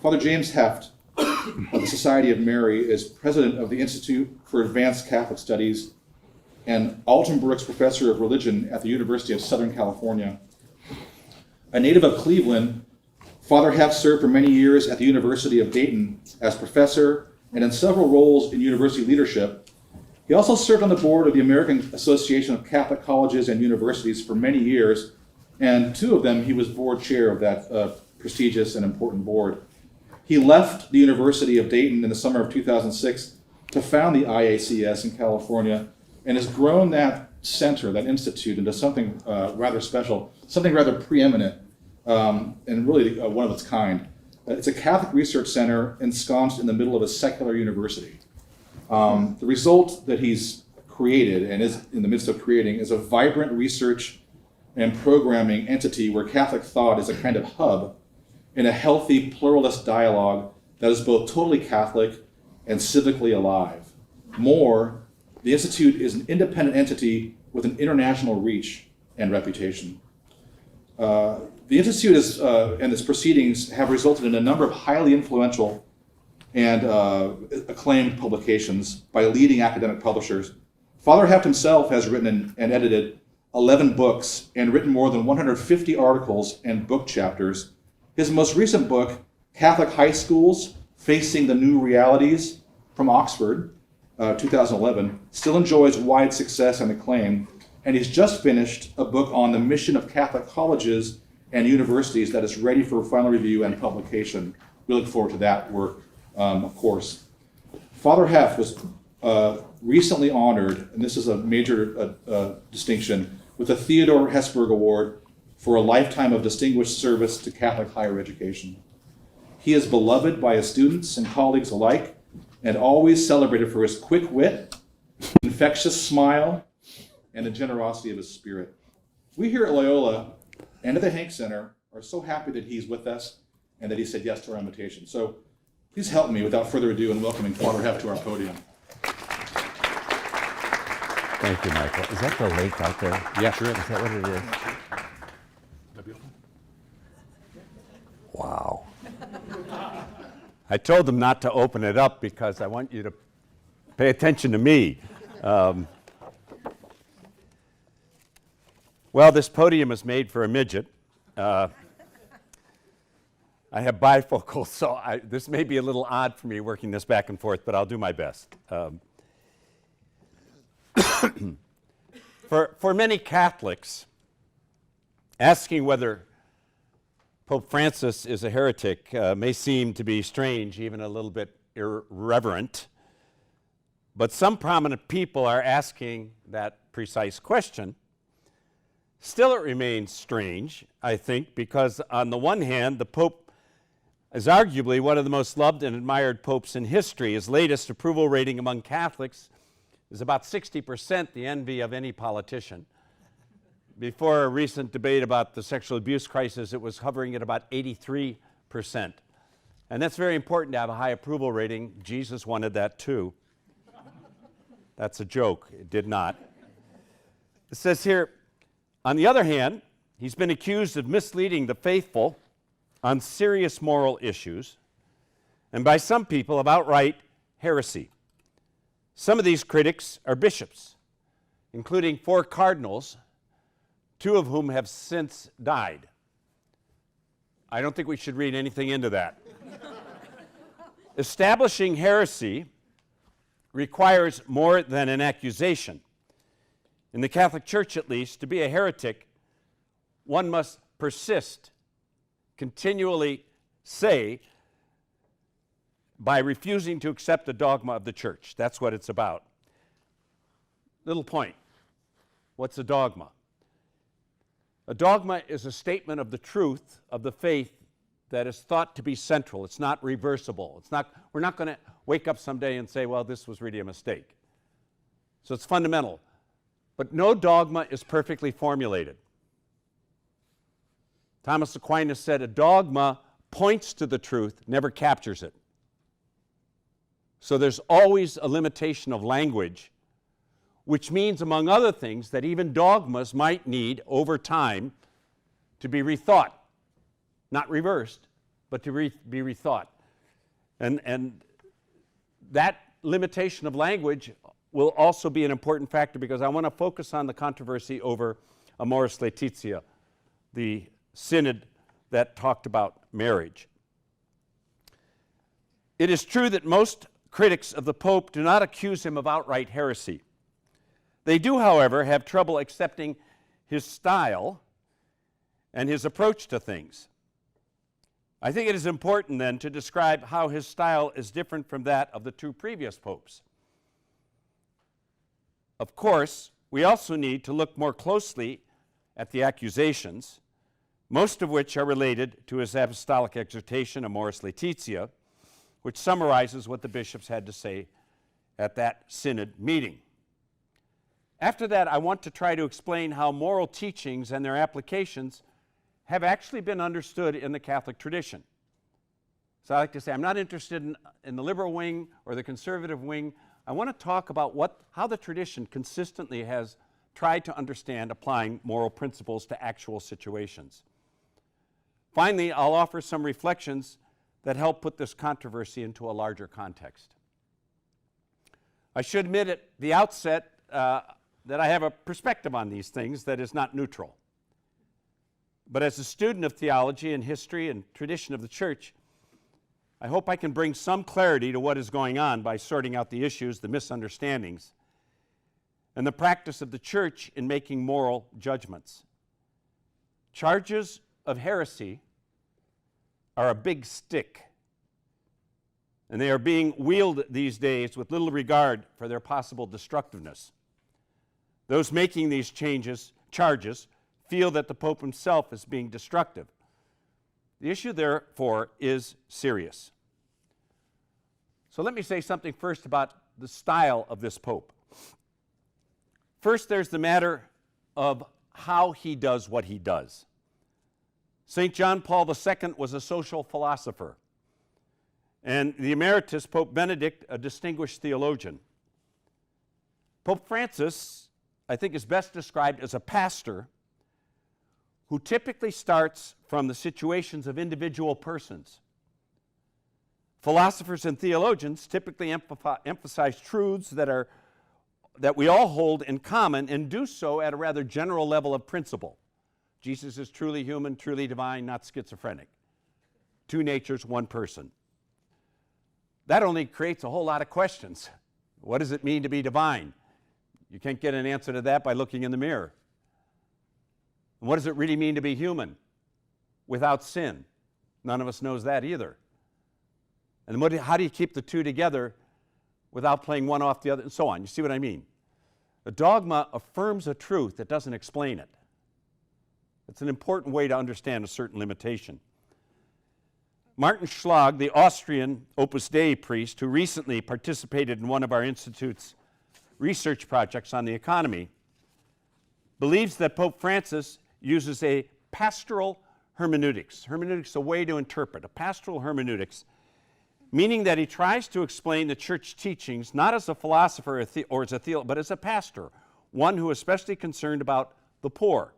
Father James Heft of the Society of Mary is president of the Institute for Advanced Catholic Studies and Alton Brooks Professor of Religion at the University of Southern California. A native of Cleveland, Father Heft served for many years at the University of Dayton as professor and in several roles in university leadership. He also served on the board of the American Association of Catholic Colleges and Universities for many years, and 2 of them he was board chair of that prestigious and important board. He left the University of Dayton in the summer of 2006 to found the IACS in California and has grown that center, that institute, into something rather special, something rather preeminent, and really one of its kind. It's a Catholic research center ensconced in the middle of a secular university. The result that he's created and is in the midst of creating is a vibrant research and programming entity where Catholic thought is a kind of hub in a healthy pluralist dialogue that is both totally Catholic and civically alive. More, the Institute is an independent entity with an international reach and reputation. The Institute and its proceedings have resulted in a number of highly influential and acclaimed publications by leading academic publishers. Father Heft himself has written and edited 11 books and written more than 150 articles and book chapters. His most recent book, Catholic High Schools Facing the New Realities, from Oxford, 2011, still enjoys wide success and acclaim, and he's just finished a book on the mission of Catholic colleges and universities that is ready for final review and publication. We look forward to that work, of course. Father Heft was recently honored, and this is a major distinction, with the Theodore Hesburgh Award for a lifetime of distinguished service to Catholic higher education. He is beloved by his students and colleagues alike, and always celebrated for his quick wit, infectious smile, and the generosity of his spirit. We here at Loyola and at the Hank Center are so happy that he's with us and that he said yes to our invitation. So please help me without further ado in welcoming Father Heft to our podium. Thank you, Michael. Is that the lake out there? Yeah, sure. Is that what it is? Wow. I told them not to open it up because I want you to pay attention to me. Well, this podium is made for a midget. I have bifocals, so this may be a little odd for me working this back and forth, but I'll do my best. For many Catholics, asking whether Pope Francis is a heretic may seem to be strange, even a little bit irreverent, but some prominent people are asking that precise question. Still, it remains strange, I think, because on the one hand, the Pope is arguably one of the most loved and admired popes in history. His latest approval rating among Catholics is about 60%, the envy of any politician. Before a recent debate about the sexual abuse crisis, it was hovering at about 83%. And that's very important to have a high approval rating. Jesus wanted that too. That's a joke. It did not. It says here, on the other hand, he's been accused of misleading the faithful on serious moral issues, and by some people of outright heresy. Some of these critics are bishops, including 4 cardinals, 2 of whom have since died. I don't think we should read anything into that. Establishing heresy requires more than an accusation. In the Catholic Church, at least, to be a heretic, one must persist, continually say, by refusing to accept the dogma of the Church. That's what it's about. Little point. What's a dogma? A dogma is a statement of the truth of the faith that is thought to be central. It's not reversible. We're not going to wake up someday and say, well, this was really a mistake. So it's fundamental. But no dogma is perfectly formulated. Thomas Aquinas said, a dogma points to the truth, never captures it. So there's always a limitation of language, which means, among other things, that even dogmas might need, over time, to be rethought. Not reversed, but to be rethought. And that limitation of language will also be an important factor because I want to focus on the controversy over Amoris Laetitia, the synod that talked about marriage. It is true that most critics of the Pope do not accuse him of outright heresy. They do, however, have trouble accepting his style and his approach to things. I think it is important then to describe how his style is different from that of the two previous popes. Of course, we also need to look more closely at the accusations, most of which are related to his apostolic exhortation, Amoris Laetitia, which summarizes what the bishops had to say at that synod meeting. After that, I want to try to explain how moral teachings and their applications have actually been understood in the Catholic tradition. So I like to say I'm not interested in the liberal wing or the conservative wing. I want to talk about how the tradition consistently has tried to understand applying moral principles to actual situations. Finally, I'll offer some reflections that help put this controversy into a larger context. I should admit at the outset that I have a perspective on these things that is not neutral. But as a student of theology and history and tradition of the Church, I hope I can bring some clarity to what is going on by sorting out the issues, the misunderstandings, and the practice of the Church in making moral judgments. Charges of heresy are a big stick, and they are being wielded these days with little regard for their possible destructiveness. Those making these charges feel that the Pope himself is being destructive. The issue, therefore, is serious. So let me say something first about the style of this Pope. First, there's the matter of how he does what he does. St. John Paul II was a social philosopher, and the emeritus Pope Benedict, a distinguished theologian. Pope Francis, I think, is best described as a pastor who typically starts from the situations of individual persons. Philosophers and theologians typically emphasize truths that we all hold in common and do so at a rather general level of principle. Jesus is truly human, truly divine, not schizophrenic. Two natures, one person. That only creates a whole lot of questions. What does it mean to be divine? You can't get an answer to that by looking in the mirror. And what does it really mean to be human without sin? None of us knows that either. And how do you keep the two together without playing one off the other, and so on? You see what I mean? A dogma affirms a truth that doesn't explain it. It's an important way to understand a certain limitation. Martin Schlag, the Austrian Opus Dei priest who recently participated in one of our Institute's research projects on the economy, believes that Pope Francis uses a pastoral hermeneutics. Hermeneutics is a way to interpret, a pastoral hermeneutics, meaning that he tries to explain the church teachings not as a philosopher or as a theologian, but as a pastor, one who is especially concerned about the poor.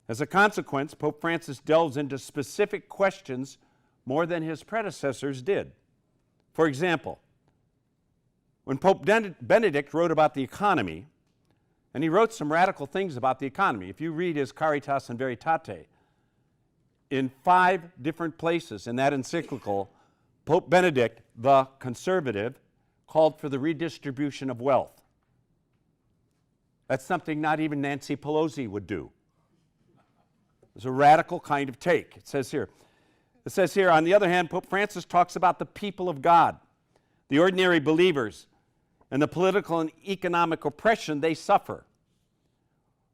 As a consequence, Pope Francis delves into specific questions more than his predecessors did. For example, when Pope Benedict wrote about the economy, and he wrote some radical things about the economy. If you read his Caritas in Veritate, in 5 different places in that encyclical, Pope Benedict, the conservative, called for the redistribution of wealth. That's something not even Nancy Pelosi would do. It's a radical kind of take. It says here, on the other hand, Pope Francis talks about the people of God, the ordinary believers, and the political and economic oppression they suffer.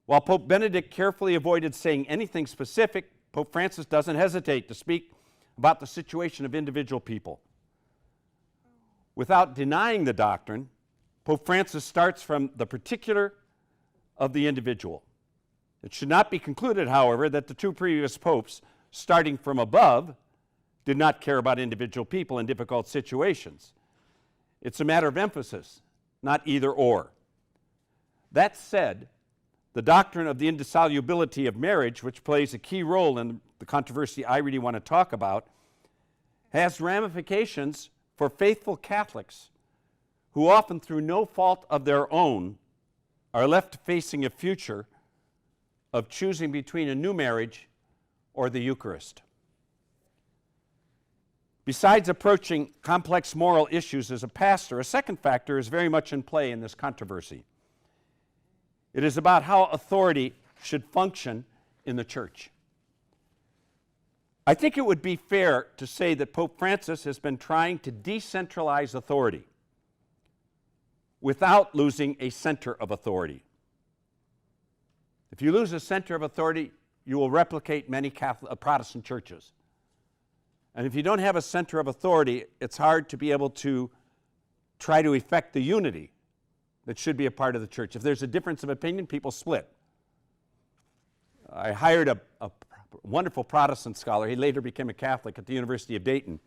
While Pope Benedict carefully avoided saying anything specific, Pope Francis doesn't hesitate to speak about the situation of individual people. Without denying the doctrine, Pope Francis starts from the particular of the individual. It should not be concluded, however, that the 2 previous popes, starting from above, did not care about individual people in difficult situations. It's a matter of emphasis, not either or. That said, the doctrine of the indissolubility of marriage, which plays a key role in the controversy I really want to talk about, has ramifications for faithful Catholics who often through no fault of their own are left facing a future of choosing between a new marriage or the Eucharist. Besides approaching complex moral issues as a pastor, a second factor is very much in play in this controversy. It is about how authority should function in the church. I think it would be fair to say that Pope Francis has been trying to decentralize authority without losing a center of authority. If you lose a center of authority, you will replicate many Protestant churches. And if you don't have a center of authority, it's hard to be able to try to effect the unity that should be a part of the church. If there's a difference of opinion, people split. I hired a wonderful Protestant scholar. He later became a Catholic at the University of Dayton,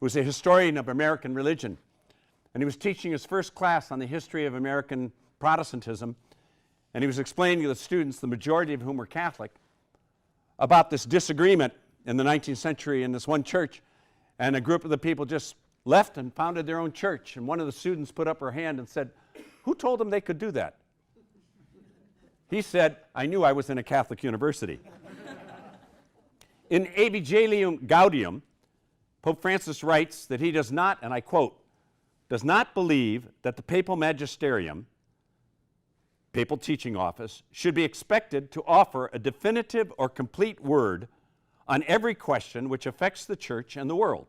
who was a historian of American religion. And he was teaching his first class on the history of American Protestantism. And he was explaining to the students, the majority of whom were Catholic, about this disagreement in the 19th century in this one church. And a group of the people just left and founded their own church. And one of the students put up her hand and said, "Who told them they could do that?" He said, "I knew I was in a Catholic university." In Evangelium Gaudium, Pope Francis writes that he does not, and I quote, does not believe that the papal magisterium, papal teaching office, should be expected to offer a definitive or complete word on every question which affects the church and the world.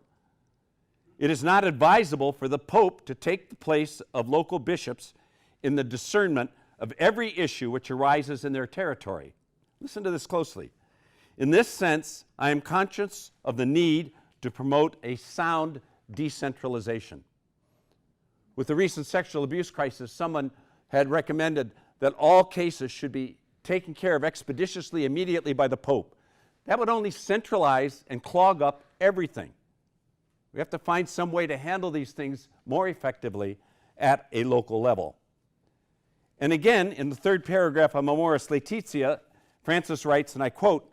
It is not advisable for the Pope to take the place of local bishops in the discernment of every issue which arises in their territory. Listen to this closely. In this sense, I am conscious of the need to promote a sound decentralization. With the recent sexual abuse crisis, someone had recommended that all cases should be taken care of expeditiously, immediately by the Pope. That would only centralize and clog up everything. We have to find some way to handle these things more effectively at a local level. And again, in the third paragraph of Amoris Laetitia, Francis writes, and I quote,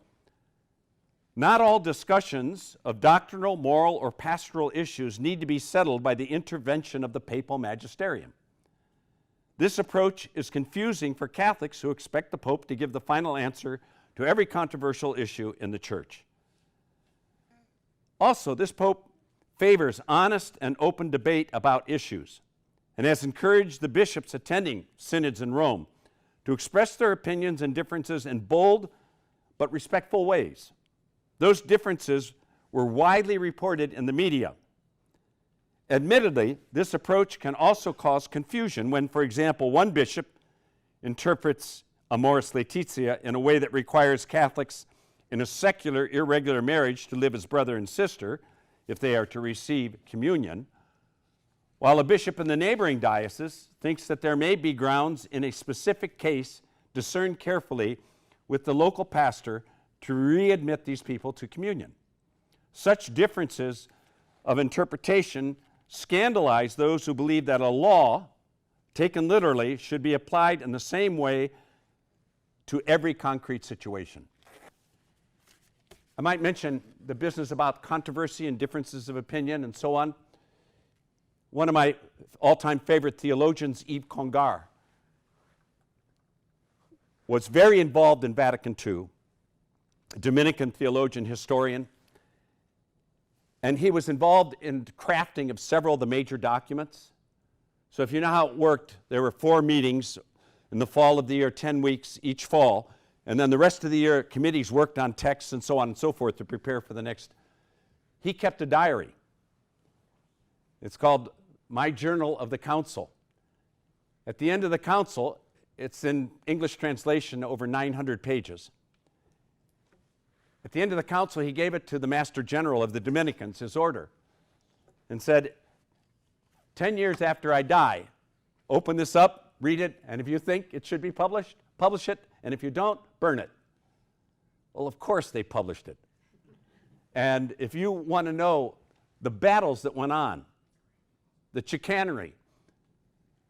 "Not all discussions of doctrinal, moral, or pastoral issues need to be settled by the intervention of the papal magisterium. This approach is confusing for Catholics who expect the Pope to give the final answer to every controversial issue in the Church. Also, this Pope favors honest and open debate about issues and has encouraged the bishops attending synods in Rome to express their opinions and differences in bold but respectful ways. Those differences were widely reported in the media. Admittedly, this approach can also cause confusion when, for example, one bishop interprets Amoris Laetitia in a way that requires Catholics in a secular, irregular marriage to live as brother and sister if they are to receive communion, while a bishop in the neighboring diocese thinks that there may be grounds in a specific case discerned carefully with the local pastor to readmit these people to communion. Such differences of interpretation scandalize those who believe that a law, taken literally, should be applied in the same way to every concrete situation. I might mention the business about controversy and differences of opinion and so on. One of my all-time favorite theologians, Yves Congar, was very involved in Vatican II, a Dominican theologian, historian, and he was involved in crafting of several of the major documents. So if you know how it worked, there were 4 meetings in the fall of the year, 10 weeks each fall, and then the rest of the year committees worked on texts and so on and so forth to prepare for the next. He kept a diary. It's called My Journal of the Council. At the end of the council, it's in English translation, over 900 pages. At the end of the council, he gave it to the Master General of the Dominicans, his order, and said, 10 years after I die, open this up, read it, and if you think it should be published, publish it, and if you don't, burn it. Well, of course they published it. And if you want to know the battles that went on, the chicanery,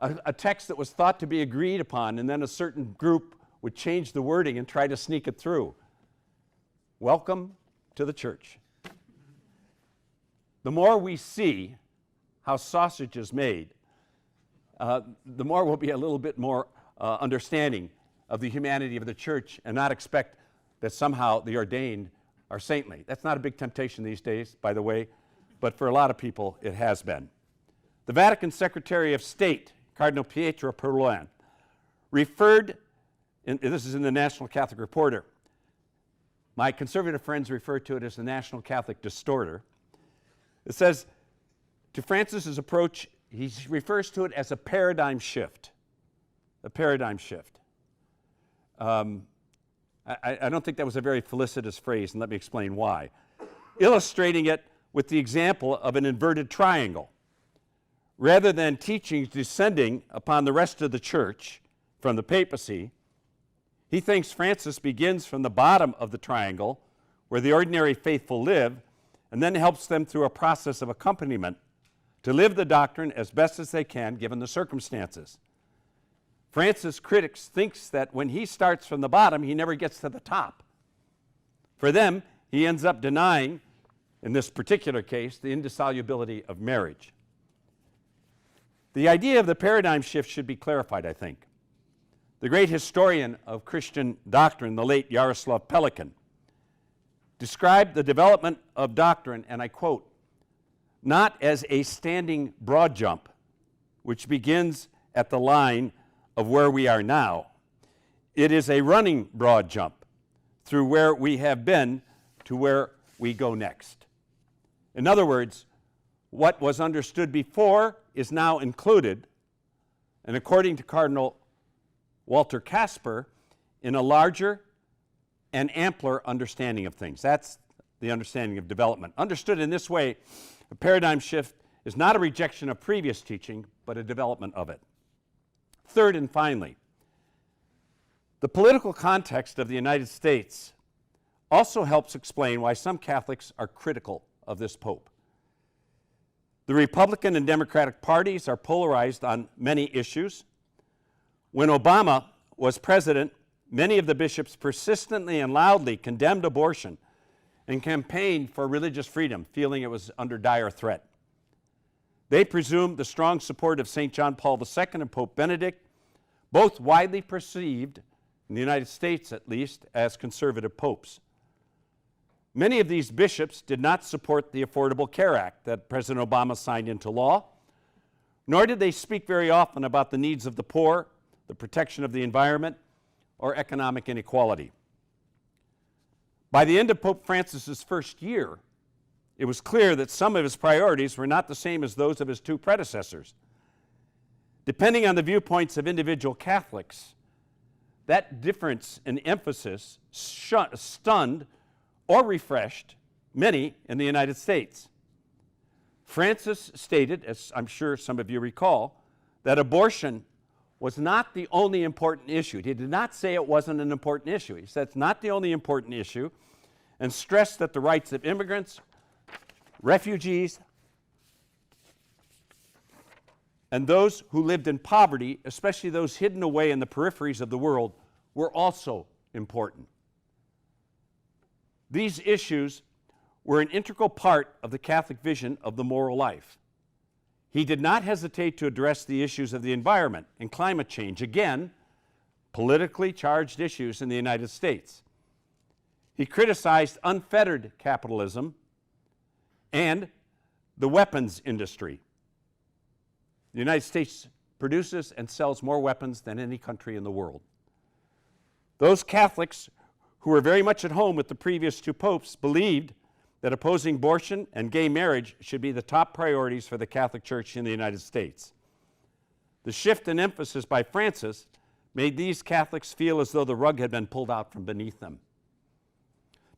a text that was thought to be agreed upon, and then a certain group would change the wording and try to sneak it through. Welcome to the church. the more we see how sausage is made, the more we'll be a little bit more understanding of the humanity of the church and not expect that somehow the ordained are saintly. That's not a big temptation these days, by the way, but for a lot of people it has been. The Vatican Secretary of State, Cardinal Pietro Parolin, referred, this is in the National Catholic Reporter, my conservative friends refer to it as the National Catholic Distorter. It says, to Francis's approach, he refers to it as a paradigm shift. A paradigm shift. I don't think that was a very felicitous phrase, and let me explain why. Illustrating it with the example of an inverted triangle. Rather than teachings descending upon the rest of the church from the papacy, he thinks Francis begins from the bottom of the triangle, where the ordinary faithful live, and then helps them through a process of accompaniment to live the doctrine as best as they can given the circumstances. Francis' critics thinks that when he starts from the bottom, he never gets to the top. For them, he ends up denying, in this particular case, the indissolubility of marriage. The idea of the paradigm shift should be clarified, I think. The great historian of Christian doctrine, the late Jaroslav Pelikan, described the development of doctrine, and I quote, not as a standing broad jump, which begins at the line of where we are now. It is a running broad jump through where we have been to where we go next. In other words, what was understood before is now included, and according to Cardinal Walter Casper, in a larger and ampler understanding of things. That's the understanding of development. Understood in this way, a paradigm shift is not a rejection of previous teaching, but a development of it. Third and finally, the political context of the United States also helps explain why some Catholics are critical of this Pope. The Republican and Democratic parties are polarized on many issues. When Obama was president, many of the bishops persistently and loudly condemned abortion and campaigned for religious freedom, feeling it was under dire threat. They presumed the strong support of St. John Paul II and Pope Benedict, both widely perceived, in the United States at least, as conservative popes. Many of these bishops did not support the Affordable Care Act that President Obama signed into law, nor did they speak very often about the needs of the poor, the protection of the environment, or economic inequality. By the end of Pope Francis's first year, it was clear that some of his priorities were not the same as those of his two predecessors. Depending on the viewpoints of individual Catholics, that difference in emphasis stunned or refreshed many in the United States. Francis stated, as I'm sure some of you recall, that abortion was not the only important issue. He did not say it wasn't an important issue. He said it's not the only important issue, and stressed that the rights of immigrants, refugees, and those who lived in poverty, especially those hidden away in the peripheries of the world, were also important. These issues were an integral part of the Catholic vision of the moral life. He did not hesitate to address the issues of the environment and climate change, again, politically charged issues in the United States. He criticized unfettered capitalism and the weapons industry. The United States produces and sells more weapons than any country in the world. Those Catholics who were very much at home with the previous two popes believed that opposing abortion and gay marriage should be the top priorities for the Catholic Church in the United States. The shift in emphasis by Francis made these Catholics feel as though the rug had been pulled out from beneath them.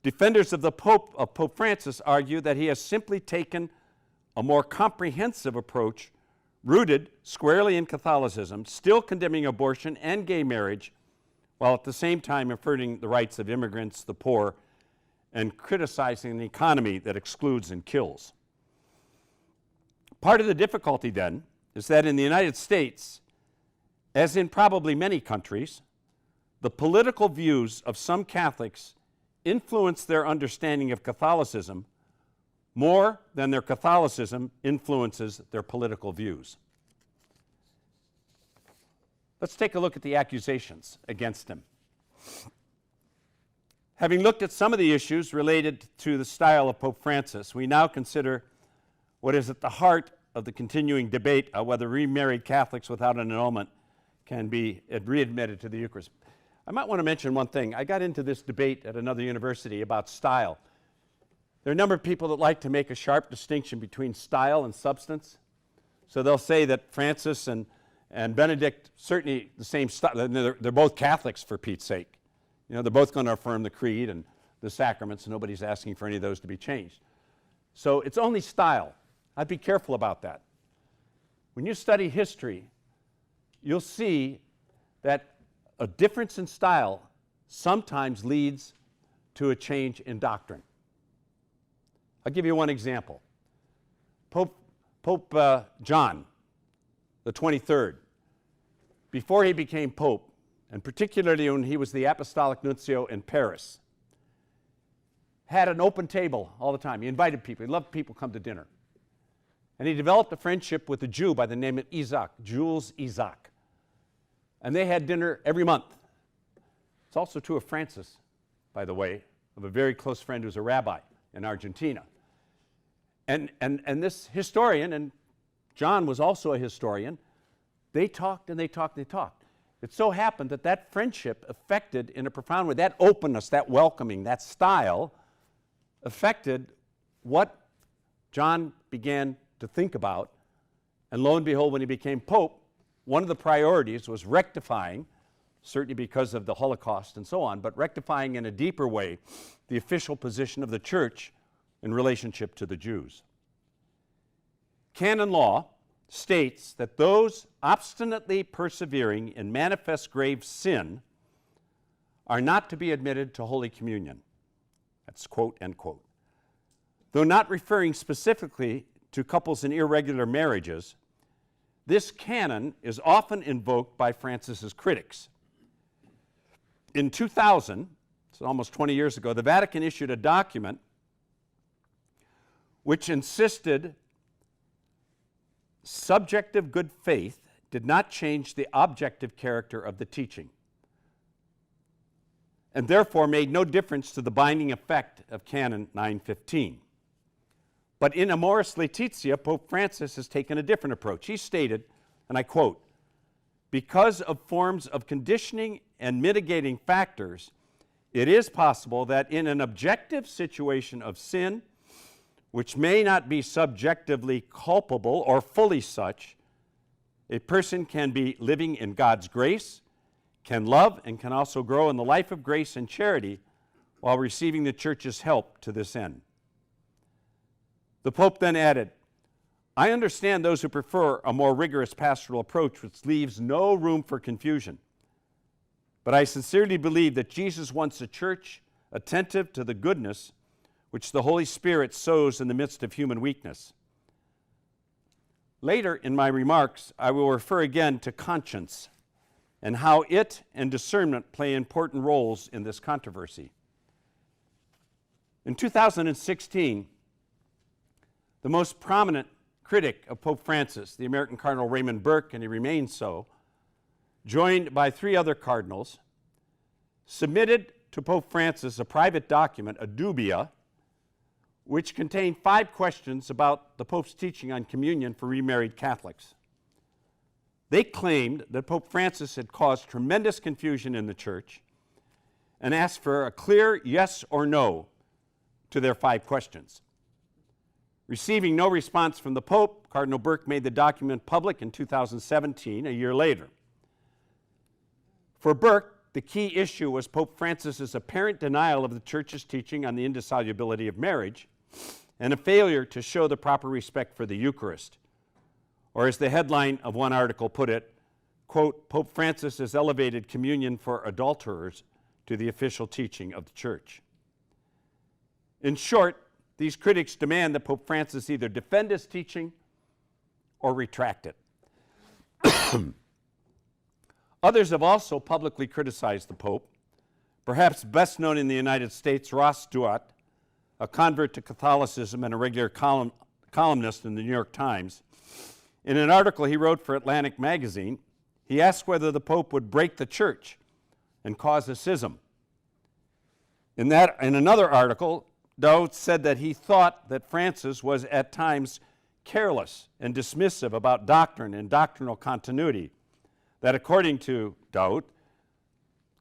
Defenders of Pope Francis argue that he has simply taken a more comprehensive approach rooted squarely in Catholicism, still condemning abortion and gay marriage, while at the same time affirming the rights of immigrants, the poor, and criticizing an economy that excludes and kills. Part of the difficulty, then, is that in the United States, as in probably many countries, the political views of some Catholics influence their understanding of Catholicism more than their Catholicism influences their political views. Let's take a look at the accusations against him. Having looked at some of the issues related to the style of Pope Francis, we now consider what is at the heart of the continuing debate on whether remarried Catholics without an annulment can be readmitted to the Eucharist. I might want to mention one thing. I got into this debate at another university about style. There are a number of people that like to make a sharp distinction between style and substance. So they'll say that Francis and Benedict, certainly the same style, they're both Catholics for Pete's sake. You know, they're both going to affirm the creed and the sacraments, and nobody's asking for any of those to be changed. So it's only style. I'd be careful about that. When you study history, you'll see that a difference in style sometimes leads to a change in doctrine. I'll give you one example. Pope John, the 23rd, before he became Pope, and particularly when he was the Apostolic Nuncio in Paris, had an open table all the time. He invited people. He loved people come to dinner. And he developed a friendship with a Jew by the name of Isaac, Jules Isaac. And they had dinner every month. It's also true of Francis, by the way, of a very close friend who's a rabbi in Argentina. And this historian, and John was also a historian, they talked and they talked and they talked. It so happened that that friendship affected in a profound way, that openness, that welcoming, that style, affected what John began to think about. And lo and behold, when he became Pope, one of the priorities was rectifying, certainly because of the Holocaust and so on, but rectifying in a deeper way the official position of the Church in relationship to the Jews. Canon law states that those obstinately persevering in manifest grave sin are not to be admitted to Holy Communion. That's quote, end quote. Though not referring specifically to couples in irregular marriages, this canon is often invoked by Francis's critics. In 2000, so almost 20 years ago, the Vatican issued a document which insisted subjective good faith did not change the objective character of the teaching, and therefore made no difference to the binding effect of Canon 915. But in Amoris Laetitia, Pope Francis has taken a different approach. He stated, and I quote, "Because of forms of conditioning and mitigating factors, it is possible that in an objective situation of sin, which may not be subjectively culpable or fully such, a person can be living in God's grace, can love, and can also grow in the life of grace and charity while receiving the Church's help to this end." The Pope then added, "I understand those who prefer a more rigorous pastoral approach which leaves no room for confusion. But I sincerely believe that Jesus wants a church attentive to the goodness which the Holy Spirit sows in the midst of human weakness." Later in my remarks, I will refer again to conscience and how it and discernment play important roles in this controversy. In 2016, the most prominent critic of Pope Francis, the American Cardinal Raymond Burke, and he remains so, joined by 3 other cardinals, submitted to Pope Francis a private document, a dubia, which contained 5 questions about the Pope's teaching on communion for remarried Catholics. They claimed that Pope Francis had caused tremendous confusion in the Church and asked for a clear yes or no to their 5 questions. Receiving no response from the Pope, Cardinal Burke made the document public in 2017, a year later. For Burke, the key issue was Pope Francis's apparent denial of the Church's teaching on the indissolubility of marriage and a failure to show the proper respect for the Eucharist. Or as the headline of one article put it, quote, "Pope Francis has elevated communion for adulterers to the official teaching of the Church." In short, these critics demand that Pope Francis either defend his teaching or retract it. Others have also publicly criticized the Pope. Perhaps best known in the United States, Ross Stewart, a convert to Catholicism and a regular columnist in the New York Times, in an article he wrote for Atlantic Magazine, he asked whether the Pope would break the church and cause a schism. In another article, Dowd said that he thought that Francis was at times careless and dismissive about doctrine and doctrinal continuity, that according to Dowd,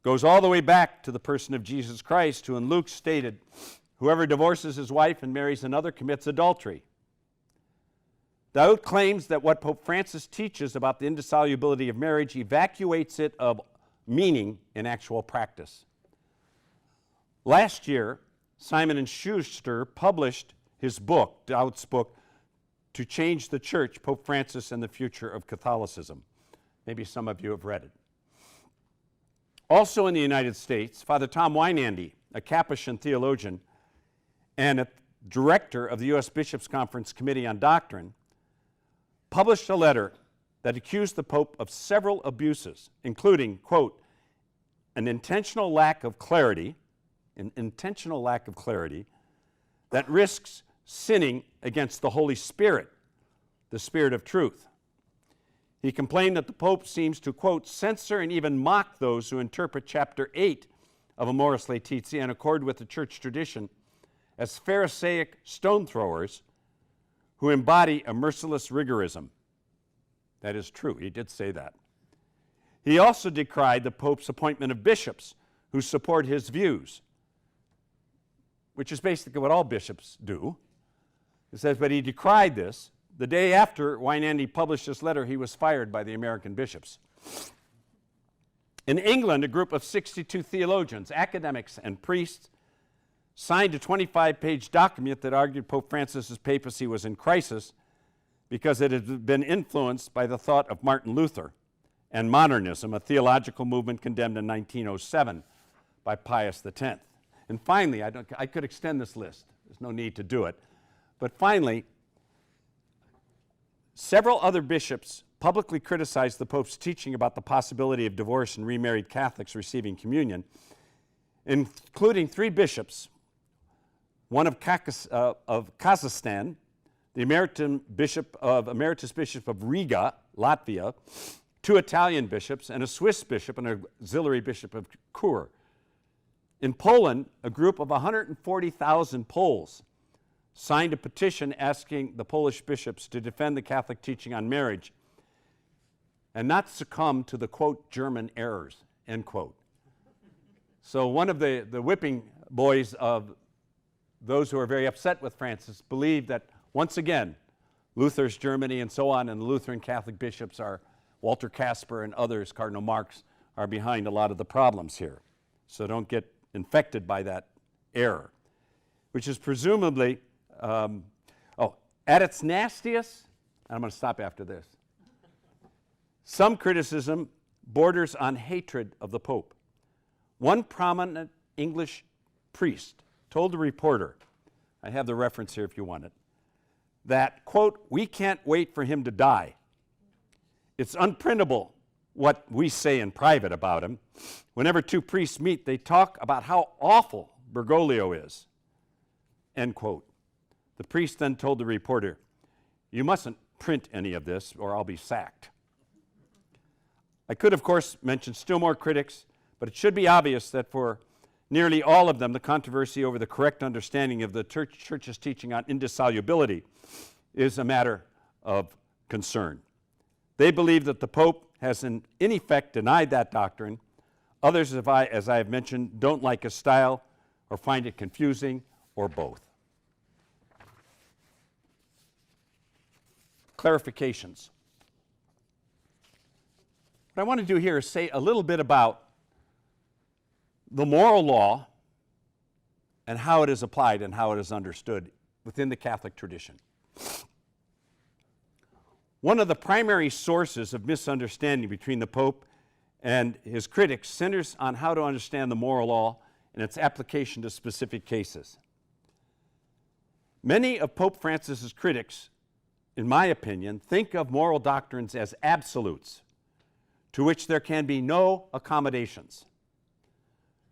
goes all the way back to the person of Jesus Christ, who in Luke stated, "Whoever divorces his wife and marries another commits adultery." Dowd claims that what Pope Francis teaches about the indissolubility of marriage evacuates it of meaning in actual practice. Last year, Simon & Schuster published his book, Dowd's book, To Change the Church, Pope Francis and the Future of Catholicism. Maybe some of you have read it. Also in the United States, Father Tom Weinandy, a Capuchin theologian and a director of the U.S. Bishops' Conference Committee on Doctrine, published a letter that accused the Pope of several abuses, including, quote, an intentional lack of clarity that risks sinning against the Holy Spirit, the Spirit of truth. He complained that the Pope seems to, quote, censor and even mock those who interpret chapter 8 of Amoris Laetitia in accord with the church tradition as Pharisaic stone throwers who embody a merciless rigorism. That is true, he did say that. He also decried the Pope's appointment of bishops who support his views, which is basically what all bishops do. He says, but he decried this. The day after Weinandy published this letter, he was fired by the American bishops. In England, a group of 62 theologians, academics, and priests signed a 25-page document that argued Pope Francis's papacy was in crisis because it had been influenced by the thought of Martin Luther and modernism, a theological movement condemned in 1907 by Pius X. And finally, I could extend this list. There's no need to do it. But finally, several other bishops publicly criticized the Pope's teaching about the possibility of divorce and remarried Catholics receiving communion, including 3 bishops, one of Kazakhstan, the Emeritus Bishop of Riga, Latvia, 2 Italian bishops, and a Swiss bishop and an auxiliary bishop of Kur. In Poland, a group of 140,000 Poles signed a petition asking the Polish bishops to defend the Catholic teaching on marriage and not succumb to the, quote, German errors, end quote. So one of the whipping boys of those who are very upset with Francis believed that, once again, Luther's Germany and so on, and the Lutheran Catholic bishops are, Walter Kasper and others, Cardinal Marx, are behind a lot of the problems here. So don't get infected by that error, which is presumably, at its nastiest, and I'm going to stop after this, some criticism borders on hatred of the Pope. One prominent English priest told the reporter, I have the reference here if you want it, that, quote, we can't wait for him to die. It's unprintable what we say in private about him. Whenever 2 priests meet, they talk about how awful Bergoglio is, end quote. The priest then told the reporter, you mustn't print any of this or I'll be sacked. I could, of course, mention still more critics, but it should be obvious that for nearly all of them, the controversy over the correct understanding of the Church's teaching on indissolubility is a matter of concern. They believe that the Pope has in effect denied that doctrine. Others, as I have mentioned, don't like his style or find it confusing or both. Clarifications. What I want to do here is say a little bit about the moral law and how it is applied and how it is understood within the Catholic tradition. One of the primary sources of misunderstanding between the Pope and his critics centers on how to understand the moral law and its application to specific cases. Many of Pope Francis's critics, in my opinion, think of moral doctrines as absolutes to which there can be no accommodations.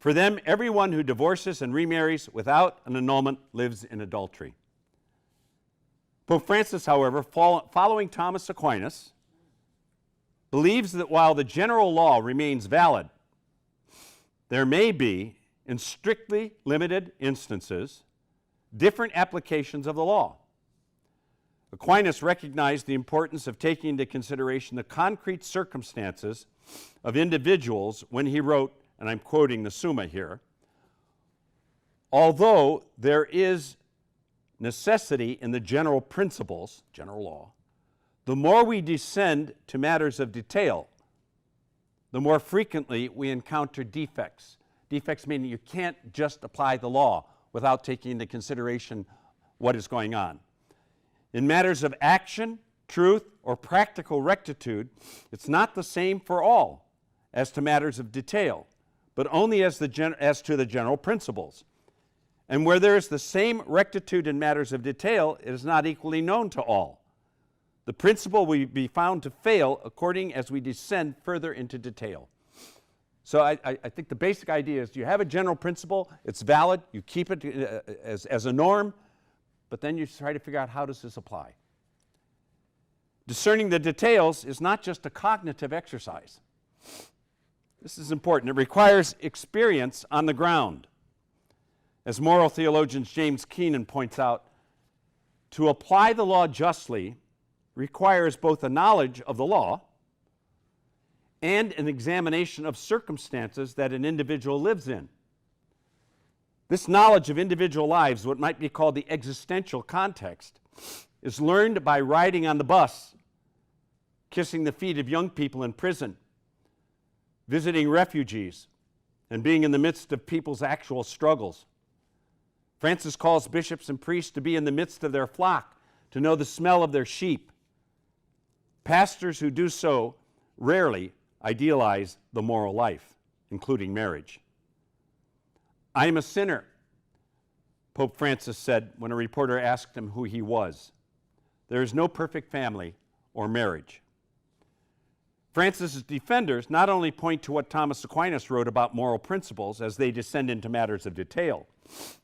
For them, everyone who divorces and remarries without an annulment lives in adultery. Pope Francis, however, following Thomas Aquinas, believes that while the general law remains valid, there may be, in strictly limited instances, different applications of the law. Aquinas recognized the importance of taking into consideration the concrete circumstances of individuals when he wrote, and I'm quoting the Summa here, although there is necessity in the general principles, general law, the more we descend to matters of detail, the more frequently we encounter defects. Defects meaning you can't just apply the law without taking into consideration what is going on. In matters of action, truth, or practical rectitude, it's not the same for all as to matters of detail, but only as to the general principles. And where there is the same rectitude in matters of detail, it is not equally known to all. The principle will be found to fail according as we descend further into detail. So I think the basic idea is you have a general principle, it's valid, you keep it as a norm, but then you try to figure out how does this apply. Discerning the details is not just a cognitive exercise. This is important. It requires experience on the ground. As moral theologian James Keenan points out, to apply the law justly requires both a knowledge of the law and an examination of circumstances that an individual lives in. This knowledge of individual lives, what might be called the existential context, is learned by riding on the bus, kissing the feet of young people in prison, visiting refugees, and being in the midst of people's actual struggles. Francis calls bishops and priests to be in the midst of their flock, to know the smell of their sheep. Pastors who do so rarely idealize the moral life, including marriage. I am a sinner, Pope Francis said when a reporter asked him who he was. There is no perfect family or marriage. Francis's defenders not only point to what Thomas Aquinas wrote about moral principles as they descend into matters of detail,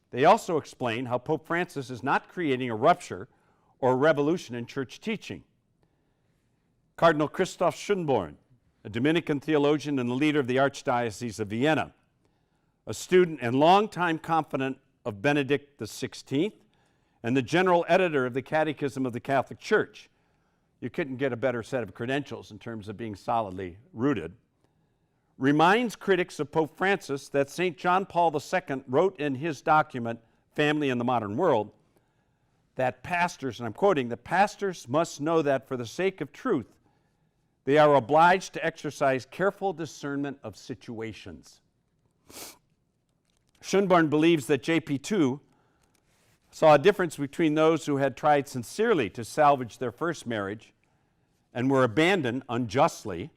they also explain how Pope Francis is not creating a rupture or a revolution in church teaching. Cardinal Christoph Schönborn, a Dominican theologian and the leader of the Archdiocese of Vienna, a student and longtime confidant of Benedict XVI, and the general editor of the Catechism of the Catholic Church. You couldn't get a better set of credentials in terms of being solidly rooted. Reminds critics of Pope Francis that St. John Paul II wrote in his document, Family in the Modern World, that pastors, and I'm quoting, that pastors must know that for the sake of truth, they are obliged to exercise careful discernment of situations. Schönborn believes that JP2 saw a difference between those who had tried sincerely to salvage their first marriage and were abandoned unjustly,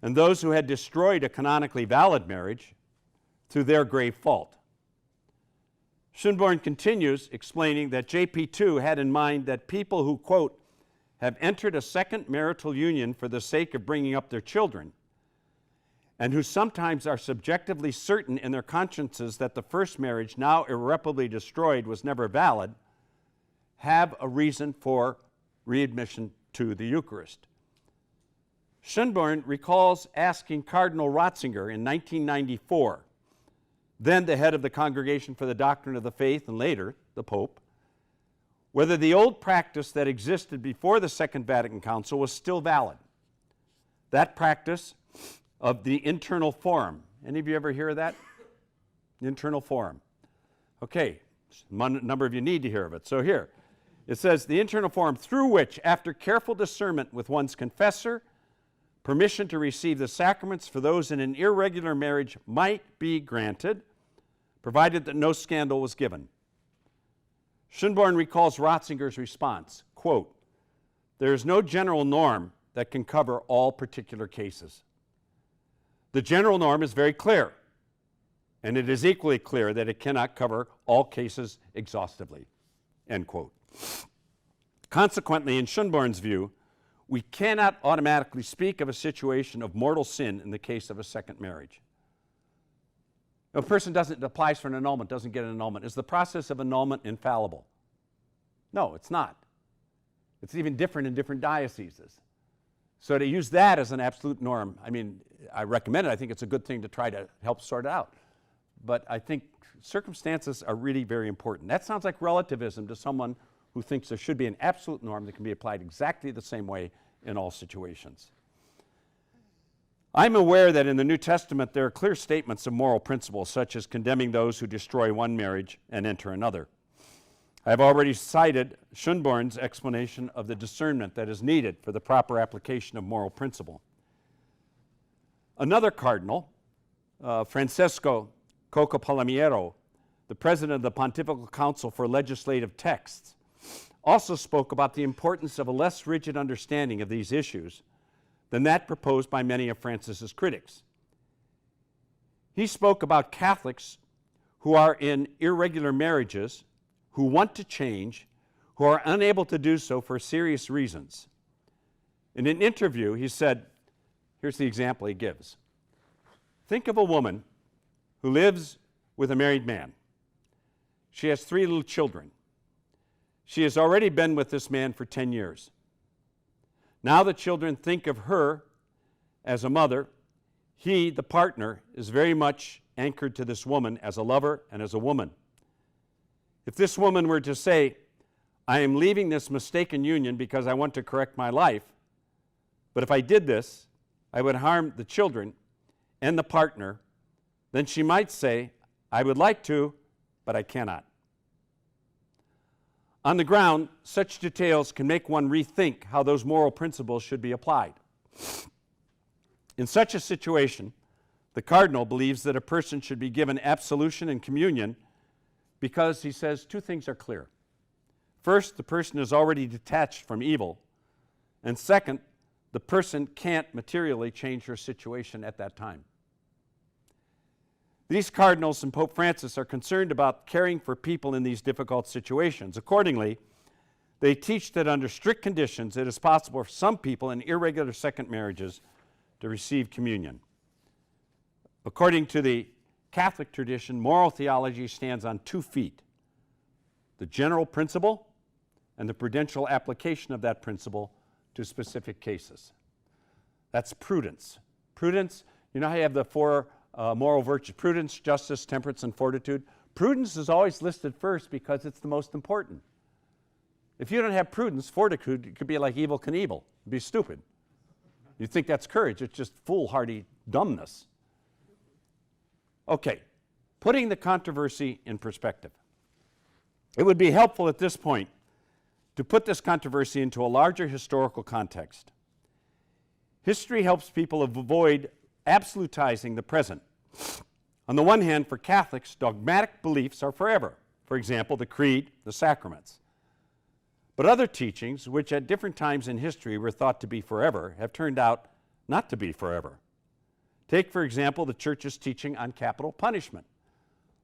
and those who had destroyed a canonically valid marriage through their grave fault. Schönborn continues explaining that JP2 had in mind that people who, quote, have entered a second marital union for the sake of bringing up their children, and who sometimes are subjectively certain in their consciences that the first marriage, now irreparably destroyed, was never valid, have a reason for readmission to the Eucharist. Schönborn recalls asking Cardinal Ratzinger in 1994, then the head of the Congregation for the Doctrine of the Faith and later the Pope, whether the old practice that existed before the Second Vatican Council was still valid. That practice of the internal forum. Any of you ever hear of that? The internal forum. Okay, a number of you need to hear of it. So here, it says, the internal forum through which, after careful discernment with one's confessor, permission to receive the sacraments for those in an irregular marriage might be granted, provided that no scandal was given. Schönborn recalls Ratzinger's response, quote, there is no general norm that can cover all particular cases. The general norm is very clear, and it is equally clear that it cannot cover all cases exhaustively, end quote. Consequently, in Schönborn's view, we cannot automatically speak of a situation of mortal sin in the case of a second marriage. A person applies for an annulment, doesn't get an annulment. Is the process of annulment infallible? No, it's not. It's even different in different dioceses. So to use that as an absolute norm, I mean, I recommend it. I think it's a good thing to try to help sort it out. But I think circumstances are really very important. That sounds like relativism to someone who thinks there should be an absolute norm that can be applied exactly the same way in all situations. I'm aware that in the New Testament there are clear statements of moral principles, such as condemning those who destroy one marriage and enter another. I've already cited Schönborn's explanation of the discernment that is needed for the proper application of moral principle. Another cardinal, Francesco Coccopalmiero, the president of the Pontifical Council for Legislative Texts, also spoke about the importance of a less rigid understanding of these issues than that proposed by many of Francis's critics. He spoke about Catholics who are in irregular marriages, who want to change, who are unable to do so for serious reasons. In an interview, he said, here's the example he gives. Think of a woman who lives with a married man. She has 3 little children. She has already been with this man for 10 years. Now the children think of her as a mother. He, the partner, is very much anchored to this woman as a lover and as a woman. If this woman were to say, I am leaving this mistaken union because I want to correct my life, but if I did this, I would harm the children and the partner, then she might say, I would like to, but I cannot. On the ground, such details can make one rethink how those moral principles should be applied. In such a situation, the cardinal believes that a person should be given absolution and communion because, he says, 2 things are clear. First, the person is already detached from evil, and second, the person can't materially change her situation at that time. These cardinals and Pope Francis are concerned about caring for people in these difficult situations. Accordingly, they teach that under strict conditions it is possible for some people in irregular second marriages to receive communion. According to the Catholic tradition, moral theology stands on 2 feet: the general principle and the prudential application of that principle to specific cases. That's prudence. Prudence, you know how you have the 4 moral virtues: prudence, justice, temperance, and fortitude. Prudence is always listed first because it's the most important. If you don't have prudence, fortitude could be like Evel Knievel. It'd be stupid. You'd think that's courage. It's just foolhardy dumbness. Okay, putting the controversy in perspective. It would be helpful at this point to put this controversy into a larger historical context. History helps people avoid absolutizing the present. On the one hand, for Catholics, dogmatic beliefs are forever. For example, the Creed, the sacraments. But other teachings, which at different times in history were thought to be forever, have turned out not to be forever. Take, for example, the Church's teaching on capital punishment.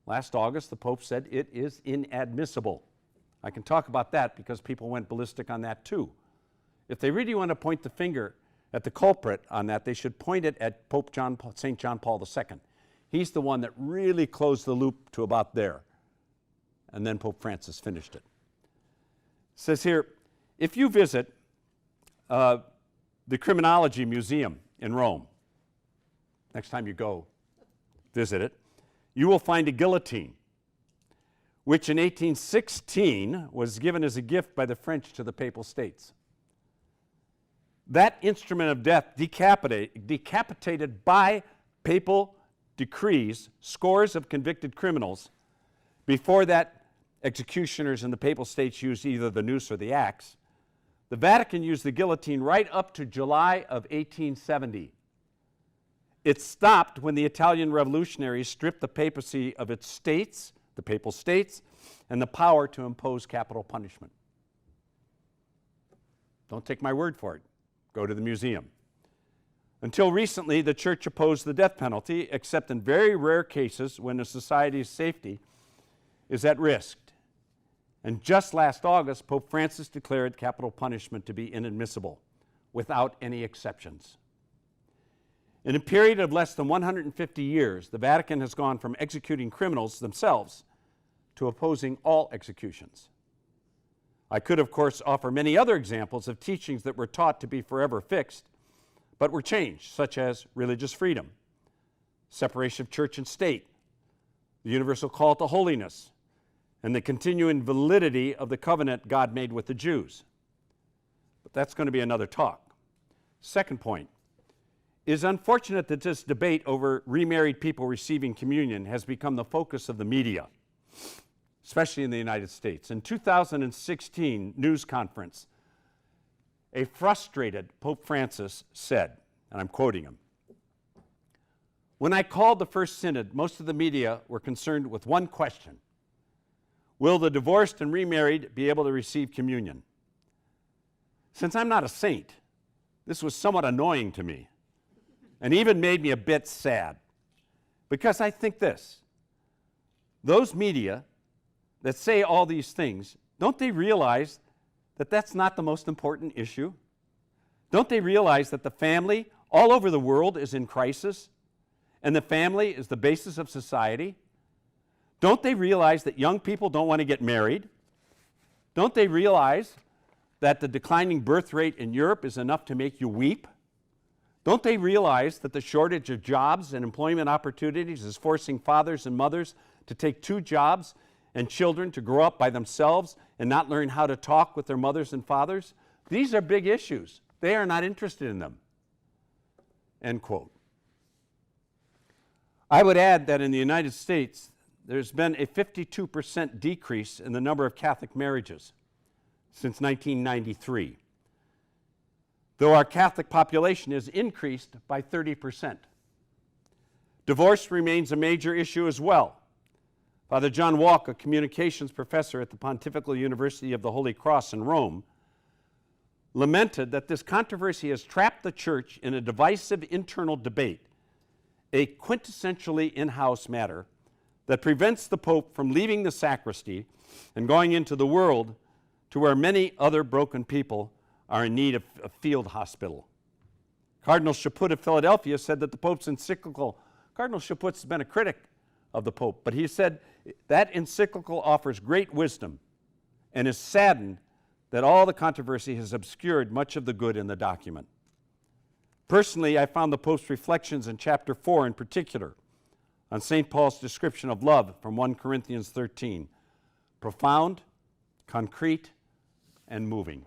Last August, the Pope said it is inadmissible. I can talk about that because people went ballistic on that too. If they really want to point the finger at the culprit on that, they should point it at St. John Paul II. He's the one that really closed the loop to about there. And then Pope Francis finished it. It says here, if you visit the Criminology Museum in Rome, next time you go visit it, you will find a guillotine, which in 1816 was given as a gift by the French to the Papal States. That instrument of death decapitated by papal decrees scores of convicted criminals. Before that, executioners in the Papal States used either the noose or the axe. The Vatican used the guillotine right up to July of 1870. It stopped when the Italian revolutionaries stripped the papacy of its states, the Papal States, and the power to impose capital punishment. Don't take my word for it. Go to the museum. Until recently, the Church opposed the death penalty, except in very rare cases when a society's safety is at risk. And just last August, Pope Francis declared capital punishment to be inadmissible, without any exceptions. In a period of less than 150 years, the Vatican has gone from executing criminals themselves to opposing all executions. I could, of course, offer many other examples of teachings that were taught to be forever fixed, but were changed, such as religious freedom, separation of church and state, the universal call to holiness, and the continuing validity of the covenant God made with the Jews. But that's going to be another talk. Second point, it is unfortunate that this debate over remarried people receiving communion has become the focus of the media, especially in the United States. In 2016 news conference, a frustrated Pope Francis said, and I'm quoting him, "When I called the First Synod, most of the media were concerned with one question: will the divorced and remarried be able to receive communion? Since I'm not a saint, this was somewhat annoying to me, and even made me a bit sad, because I think this: those media that say all these things, don't they realize that that's not the most important issue? Don't they realize that the family all over the world is in crisis, and the family is the basis of society? Don't they realize that young people don't want to get married? Don't they realize that the declining birth rate in Europe is enough to make you weep? Don't they realize that the shortage of jobs and employment opportunities is forcing fathers and mothers to take two jobs and children to grow up by themselves and not learn how to talk with their mothers and fathers? These are big issues. They are not interested in them." End quote. I would add that in the United States, there's been a 52% decrease in the number of Catholic marriages since 1993, though our Catholic population has increased by 30%. Divorce remains a major issue as well. Father John Walk, a communications professor at the Pontifical University of the Holy Cross in Rome, lamented that this controversy has trapped the Church in a divisive internal debate, a quintessentially in-house matter that prevents the Pope from leaving the sacristy and going into the world to where many other broken people are in need of a field hospital. Cardinal Chaput of Philadelphia said that the Pope's encyclical, Cardinal Chaput's been a critic of the Pope, but he said that encyclical offers great wisdom and is saddened that all the controversy has obscured much of the good in the document. Personally, I found the Pope's reflections in chapter 4 in particular on St. Paul's description of love from 1 Corinthians 13 profound, concrete, and moving.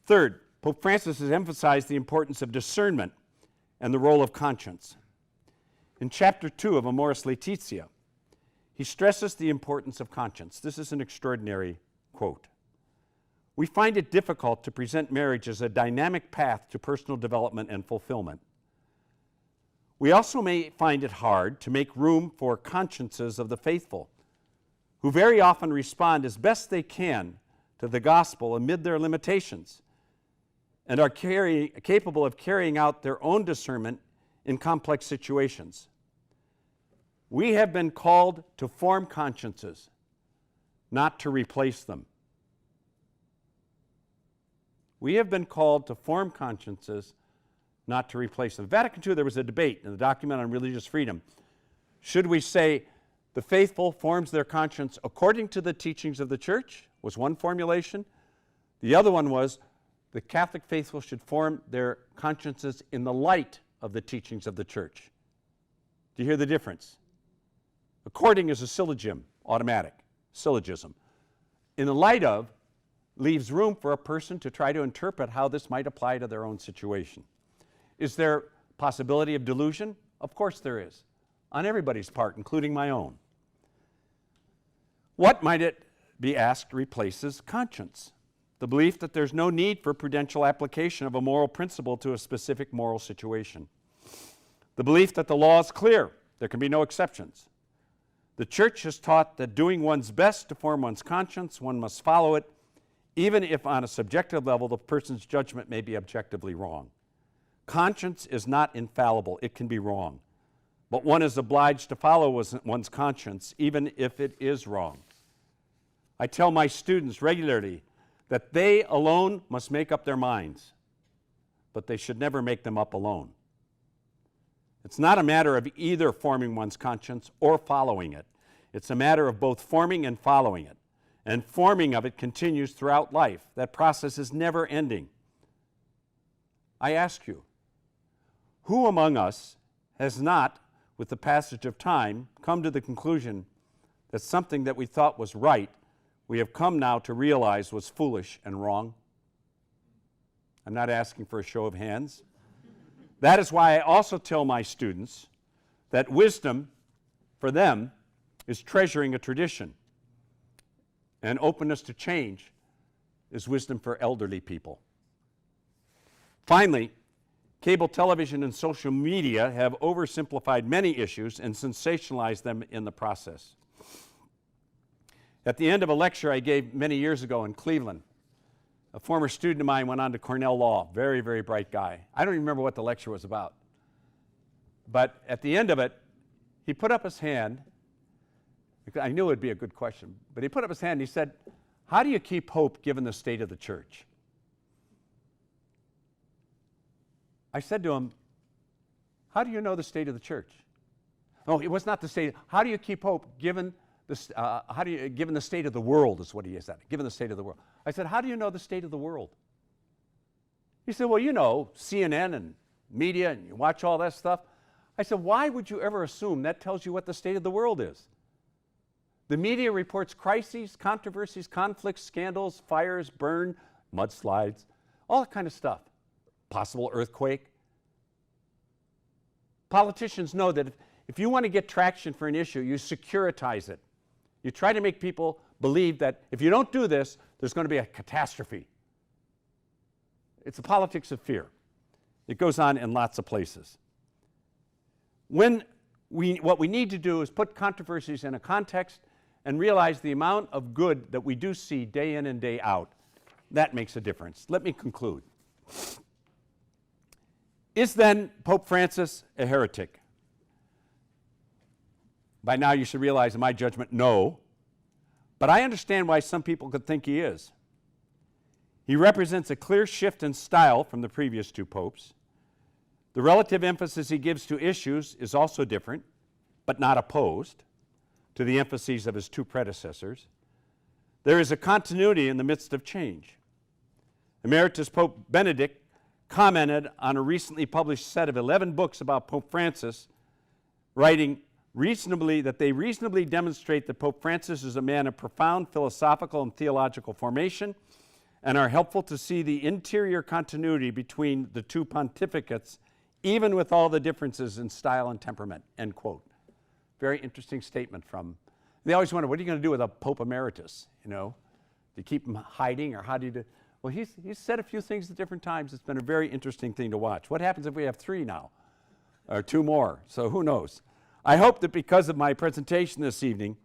Third, Pope Francis has emphasized the importance of discernment and the role of conscience. In chapter 2 of Amoris Laetitia, he stresses the importance of conscience. This is an extraordinary quote. "We find it difficult to present marriage as a dynamic path to personal development and fulfillment. We also may find it hard to make room for consciences of the faithful, who very often respond as best they can to the gospel amid their limitations, and are capable of carrying out their own discernment in complex situations. We have been called to form consciences, not to replace them." We have been called to form consciences, not to replace them. Vatican II, there was a debate in the document on religious freedom. Should we say the faithful forms their conscience according to the teachings of the Church, was one formulation. The other one was the Catholic faithful should form their consciences in the light of the teachings of the Church. Do you hear the difference? According is a syllogism, automatic, syllogism. In the light of leaves room for a person to try to interpret how this might apply to their own situation. Is there possibility of delusion? Of course there is, on everybody's part, including my own. What, might it be asked, replaces conscience? The belief that there's no need for prudential application of a moral principle to a specific moral situation. The belief that the law is clear, there can be no exceptions. The Church has taught that doing one's best to form one's conscience, one must follow it, even if on a subjective level the person's judgment may be objectively wrong. Conscience is not infallible, it can be wrong. But one is obliged to follow one's conscience, even if it is wrong. I tell my students regularly that they alone must make up their minds, but they should never make them up alone. It's not a matter of either forming one's conscience or following it. It's a matter of both forming and following it. And forming of it continues throughout life. That process is never ending. I ask you, who among us has not, with the passage of time, come to the conclusion that something that we thought was right, we have come now to realize was foolish and wrong? I'm not asking for a show of hands. That is why I also tell my students that wisdom, for them, is treasuring a tradition. And openness to change is wisdom for elderly people. Finally, cable television and social media have oversimplified many issues and sensationalized them in the process. At the end of a lecture I gave many years ago in Cleveland, a former student of mine went on to Cornell Law, very, very bright guy. I don't even remember what the lecture was about. But at the end of it, he put up his hand. I knew it would be a good question, but he put up his hand and he said, "How do you keep hope given the state of the church?" I said to him, "How do you know the state of the church?" No, it was not the state. How do you keep hope given the given the state of the world is what he said, given the state of the world. I said, "How do you know the state of the world?" He said, "Well, you know, CNN and media, and you watch all that stuff." I said, "Why would you ever assume that tells you what the state of the world is?" The media reports crises, controversies, conflicts, scandals, fires, burn, mudslides, all that kind of stuff. Possible earthquake. Politicians know that if you want to get traction for an issue, you securitize it. You try to make people believe that if you don't do this, there's going to be a catastrophe. It's the politics of fear. It goes on in lots of places. What we need to do is put controversies in a context and realize the amount of good that we do see day in and day out. That makes a difference. Let me conclude. Is then Pope Francis a heretic? By now you should realize in my judgment, no. But I understand why some people could think he is. He represents a clear shift in style from the previous two popes. The relative emphasis he gives to issues is also different, but not opposed to the emphases of his two predecessors. There is a continuity in the midst of change. Emeritus Pope Benedict commented on a recently published set of 11 books about Pope Francis, writing that they reasonably demonstrate that Pope Francis is a man of profound philosophical and theological formation and are helpful to see the interior continuity between the two pontificates, even with all the differences in style and temperament, end quote. Very interesting statement from, they always wonder, what are you going to do with a Pope Emeritus? You know, do you keep him hiding or how do you do? Well, he's said a few things at different times. It's been a very interesting thing to watch. What happens if we have 3 now? Or 2 more? So who knows? I hope that because of my presentation this evening,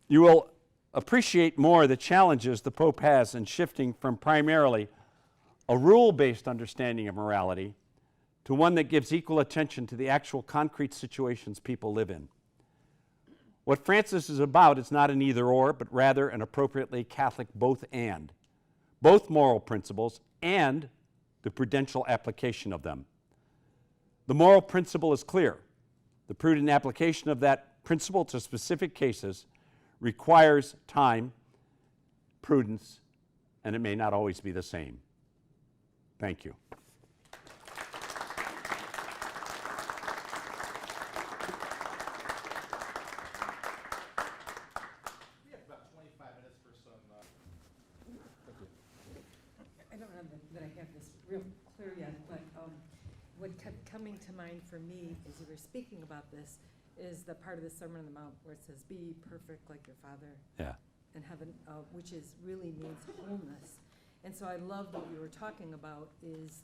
you will appreciate more the challenges the Pope has in shifting from primarily a rule-based understanding of morality to one that gives equal attention to the actual concrete situations people live in. What Francis is about is not an either-or, but rather an appropriately Catholic both-and. Both moral principles and the prudential application of them. The moral principle is clear. The prudent application of that principle to specific cases requires time, prudence, and it may not always be the same. Thank you. We have about 25 minutes for some. I don't know that I have this real clear yet, but what kept coming to mind for me as you were speaking about this is the part of the Sermon on the Mount where it says, "Be perfect like your Father in heaven," which really means wholeness. And so I love what you were talking about is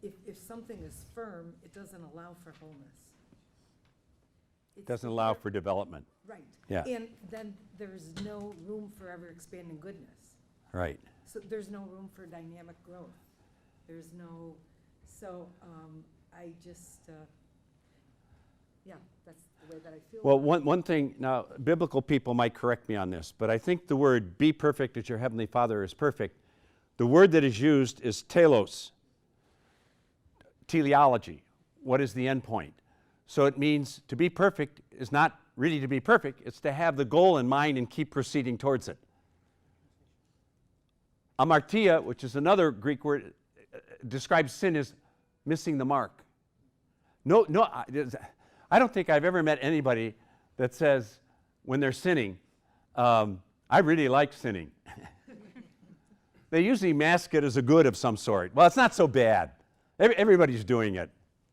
if something is firm, it doesn't allow for wholeness. It doesn't allow for development. Right. Yeah. And then there's no room for ever expanding goodness. Right. So there's no room for dynamic growth. There's no, so I just, yeah, that's the way that I feel. Well, one thing, now, biblical people might correct me on this, but I think the word "be perfect as your heavenly Father is perfect," the word that is used is telos, teleology, what is the end point. So it means to be perfect is not really to be perfect, it's to have the goal in mind and keep proceeding towards it. Amartia, which is another Greek word, describes sin as missing the mark. No, I don't think I've ever met anybody that says when they're sinning, I really like sinning. They usually mask it as a good of some sort. Well, it's not so bad. Everybody's doing it.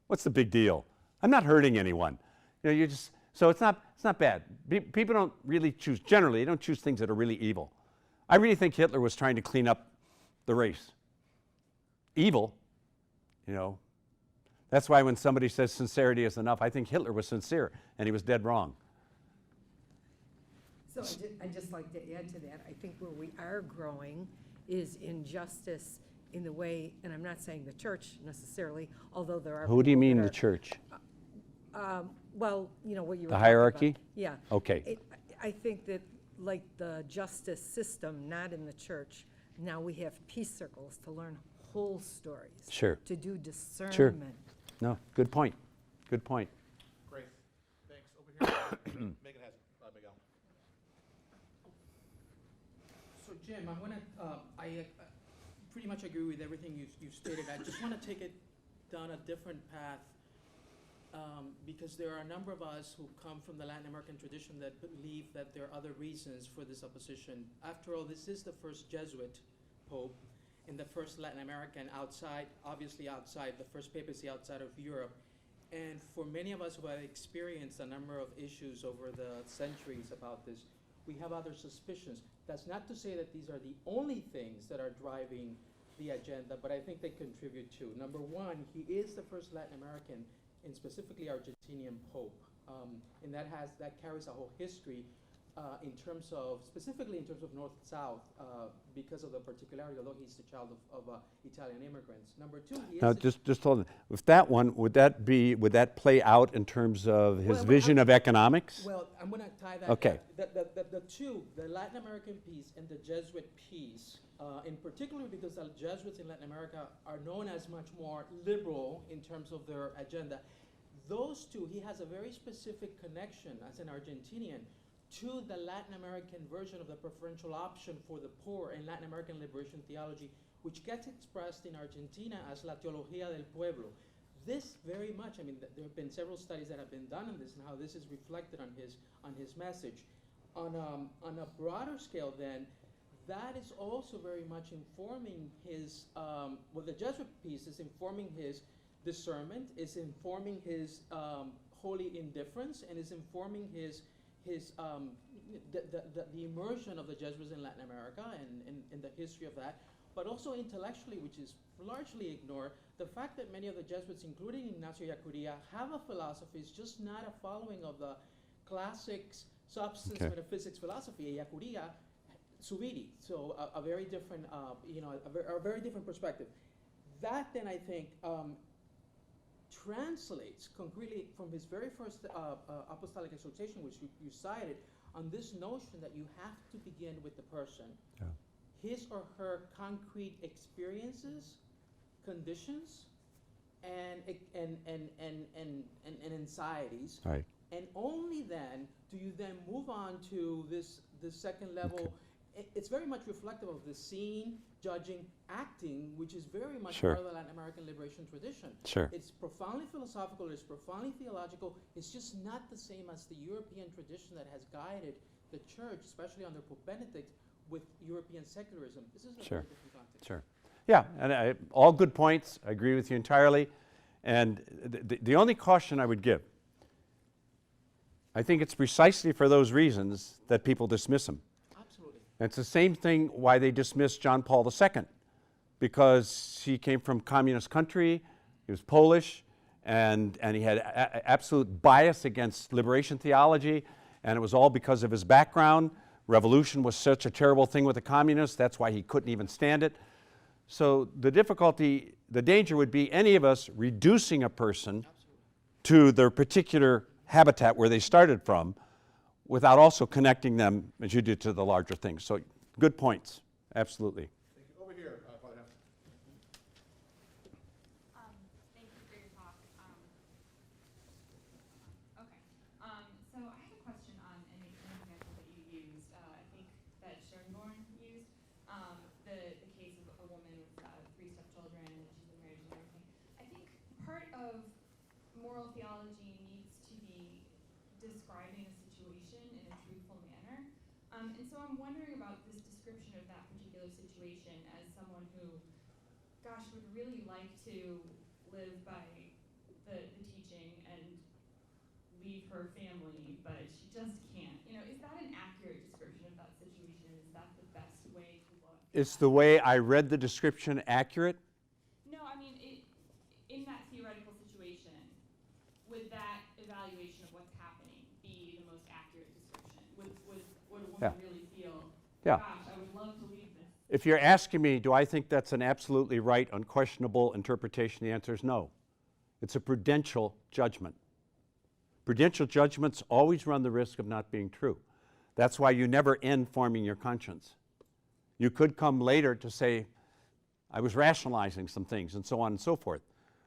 What's the big deal? I'm not hurting anyone. You know, so it's not bad. People don't really choose, generally, they don't choose things that are really evil. I really think Hitler was trying to clean up the race. Evil, you know. That's why when somebody says sincerity is enough, I think Hitler was sincere, and he was dead wrong. So I'd just like to add to that, I think where we are growing is in justice in the way, and I'm not saying the church necessarily, although there are. Who do you people mean that the are- church? Well, you know, what you were The talking hierarchy? about. Yeah. Okay. I think that, like the justice system, not in the church, now we have peace circles to learn whole stories. Sure. To do discernment. No, good point. Good point. Great, thanks. Over here, Megan has it. Miguel. So Jim, I want to, I pretty much agree with everything you stated. I just want to take it down a different path because there are a number of us who come from the Latin American tradition that believe that there are other reasons for this opposition. After all, this is the first Jesuit pope and the first Latin American outside, obviously outside, the first papacy outside of Europe. And for many of us who have experienced a number of issues over the centuries about this, we have other suspicions. That's not to say that these are the only things that are driving the agenda, but I think they contribute too. Number one, he is the first Latin American and specifically Argentinian pope. And that carries a whole history in terms of, specifically in terms of North-South, because of the particularity, although he's the child of Italian immigrants. Number two, he Now, is just hold on. With that one, would that play out in terms of his Well, vision of economics? well, I'm going to tie that. Okay. The two, the Latin American piece and the Jesuit piece, in particular because the Jesuits in Latin America are known as much more liberal in terms of their agenda. Those two, he has a very specific connection as an Argentinian to the Latin American version of the preferential option for the poor in Latin American liberation theology, which gets expressed in Argentina as la teología del pueblo. This very much, I mean, there have been several studies that have been done on this and how this is reflected on his message. On a broader scale then, that is also very much informing his, well, the Jesuit piece is informing his discernment, is informing his holy indifference, and is informing the immersion of the Jesuits in Latin America and the history of that, but also intellectually, which is largely ignored, the fact that many of the Jesuits, including Ignacio Ellacuría, have a philosophy is just not a following of the classic substance metaphysics philosophy, Ellacuría, Zubiri, so a very different, a very different perspective. That then I think translates concretely from his very first apostolic exhortation, which you cited, on this notion that you have to begin with the person, his or her concrete experiences, conditions, and anxieties, Right. and only then do you then move on to this second level. Okay. It's very much reflective of the seeing, judging, acting, which is very much Sure. part of the Latin American liberation tradition. Sure. It's profoundly philosophical, it's profoundly theological, it's just not the same as the European tradition that has guided the church, especially under Pope Benedict, with European secularism. This is a Sure. very different context. Sure. Yeah, and all good points. I agree with you entirely. And the only caution I would give, I think it's precisely for those reasons that people dismiss him. Absolutely. And it's the same thing why they dismissed John Paul II, because he came from communist country, he was Polish, and he had absolute bias against liberation theology, and it was all because of his background. Revolution was such a terrible thing with the communists, that's why he couldn't even stand it. So the difficulty, the danger would be any of us reducing a person to their particular habitat where they started from without also connecting them, as you did, to the larger things. So good points, absolutely. Thank you. Over here, Father Heft. Thank you for your talk. of moral theology needs to be describing a situation in a truthful manner. And so I'm wondering about this description of that particular situation as someone who, gosh, would really like to live by the teaching and leave her family, but she just can't. You know, is that an accurate description of that situation? Is that the best way to look? Is the way I read the description accurate? No, I mean, in that theoretical situation, would that evaluation of what's happening be the most accurate description? Would a woman Yeah. really feel, Yeah. gosh, I would love to leave this? If you're asking me, do I think that's an absolutely right, unquestionable interpretation, the answer is no. It's a prudential judgment. Prudential judgments always run the risk of not being true. That's why you never end forming your conscience. You could come later to say, I was rationalizing some things and so on and so forth.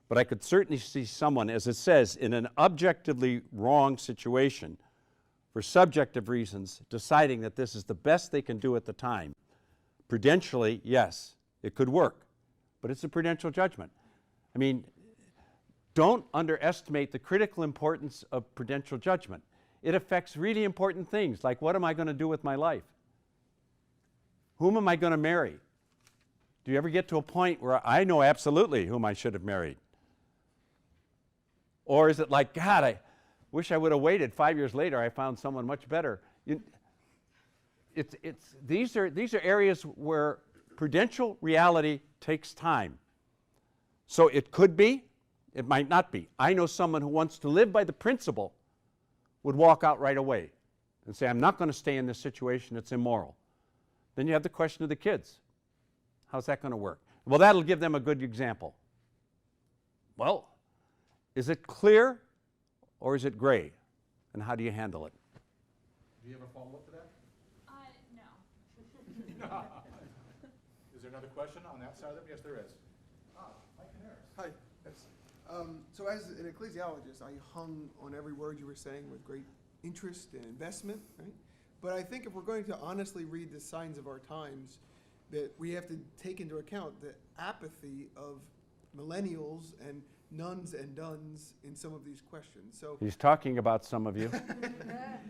But I could certainly see someone, as it says, in an objectively wrong situation, for subjective reasons, deciding that this is the best they can do at the time. Prudentially, yes, it could work, but it's a prudential judgment. I mean, don't underestimate the critical importance of prudential judgment. It affects really important things, like what am I going to do with my life? Whom am I going to marry? Do you ever get to a point where I know absolutely whom I should have married? Or is it like, God, I wish I would have waited 5 years later, I found someone much better. These are areas where prudential reality takes time. So it could be, it might not be. I know someone who wants to live by the principle would walk out right away and say, I'm not going to stay in this situation, it's immoral. Then you have the question of the kids. How's that going to work? Well, that'll give them a good example. Well, is it clear or is it gray? And how do you handle it? Do you have a follow-up to that? No. Is there another question on that side of it? Yes, there is. Mike Canaris. Hi. Yes. So as an ecclesiologist, I hung on every word you were saying with great interest and investment, right? But I think if we're going to honestly read the signs of our times, that we have to take into account the apathy of millennials and nuns and duns in some of these questions. So He's talking about some of you.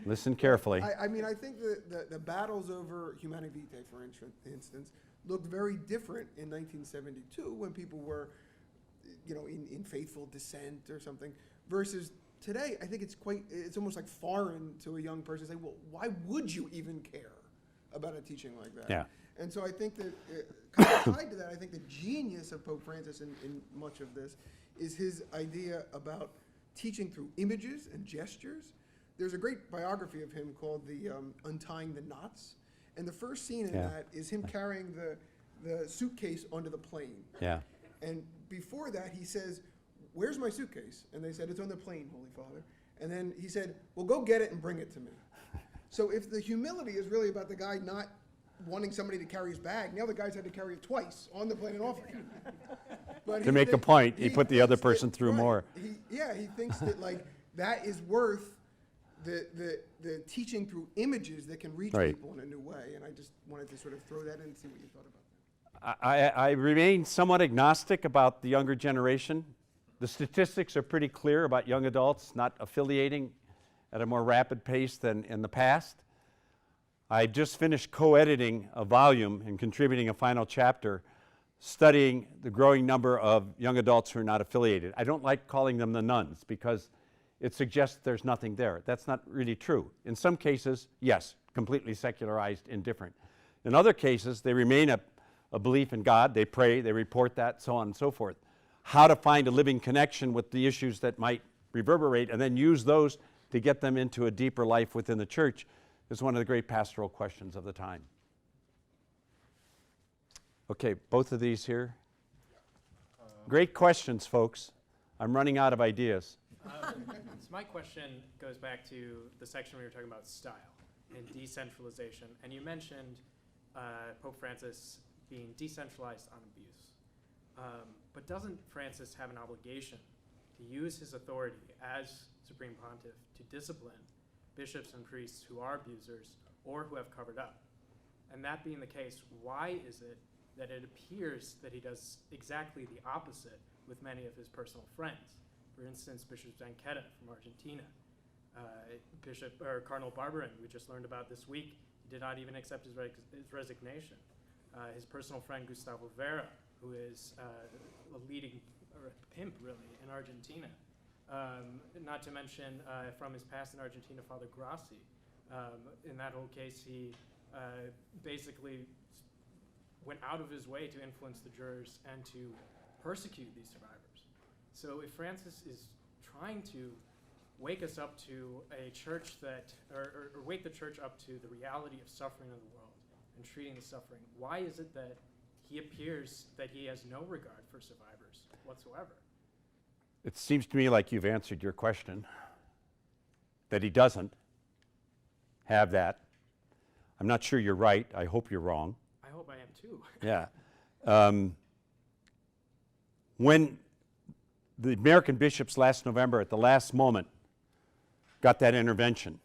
Listen carefully. I mean, I think the battles over Humanae Vitae, for instance, looked very different in 1972 when people were, you know, in faithful dissent or something, versus today. I think it's almost like foreign to a young person to say, well, why would you even care about a teaching like that? Yeah. And so I think that, kind of tied to that, I think the genius of Pope Francis in much of this is his idea about teaching through images and gestures. There's a great biography of him called the Untying the Knots. And the first scene in that is him carrying the suitcase onto the plane. Yeah. And before that, he says, where's my suitcase? And they said, it's on the plane, Holy Father. And then he said, well, go get it and bring it to me. So if the humility is really about the guy not wanting somebody to carry his bag, now the guy's had to carry it twice on the plane and off again. But To make a point, he put the other person through more. He thinks that like that is worth the teaching through images that can reach Right. people in a new way. And I just wanted to sort of throw that in and see what you thought about that. I remain somewhat agnostic about the younger generation. The statistics are pretty clear about young adults not affiliating at a more rapid pace than in the past. I just finished co-editing a volume and contributing a final chapter studying the growing number of young adults who are not affiliated. I don't like calling them the nuns because it suggests there's nothing there. That's not really true. In some cases, yes, completely secularized, indifferent. In other cases, they remain a belief in God. They pray, they report that, so on and so forth. How to find a living connection with the issues that might reverberate and then use those to get them into a deeper life within the church is one of the great pastoral questions of the time. Okay, both of these here. Great questions, folks. I'm running out of ideas. So my question goes back to the section we were talking about style and decentralization. And you mentioned Pope Francis being decentralized on abuse. But doesn't Francis have an obligation to use his authority as Supreme Pontiff to discipline bishops and priests who are abusers or who have covered up? And that being the case, why is it that it appears that he does exactly the opposite with many of his personal friends? For instance, Bishop Zanchetta from Argentina. Cardinal Barberin, we just learned about this week, he did not even accept his resignation. His personal friend Gustavo Vera, who is a leading pimp, really, in Argentina. Not to mention, from his past in Argentina, Father Grassi. In that whole case, he basically went out of his way to influence the jurors and to persecute these survivors. So if Francis is trying to wake us up to a church that, or wake the church up to the reality of suffering in the world and treating the suffering, why is it that he appears that he has no regard for survivors whatsoever? It seems to me like you've answered your question, that he doesn't have that. I'm not sure you're right. I hope you're wrong. I hope I am too. Yeah. When the American bishops last November, at the last moment, got that intervention,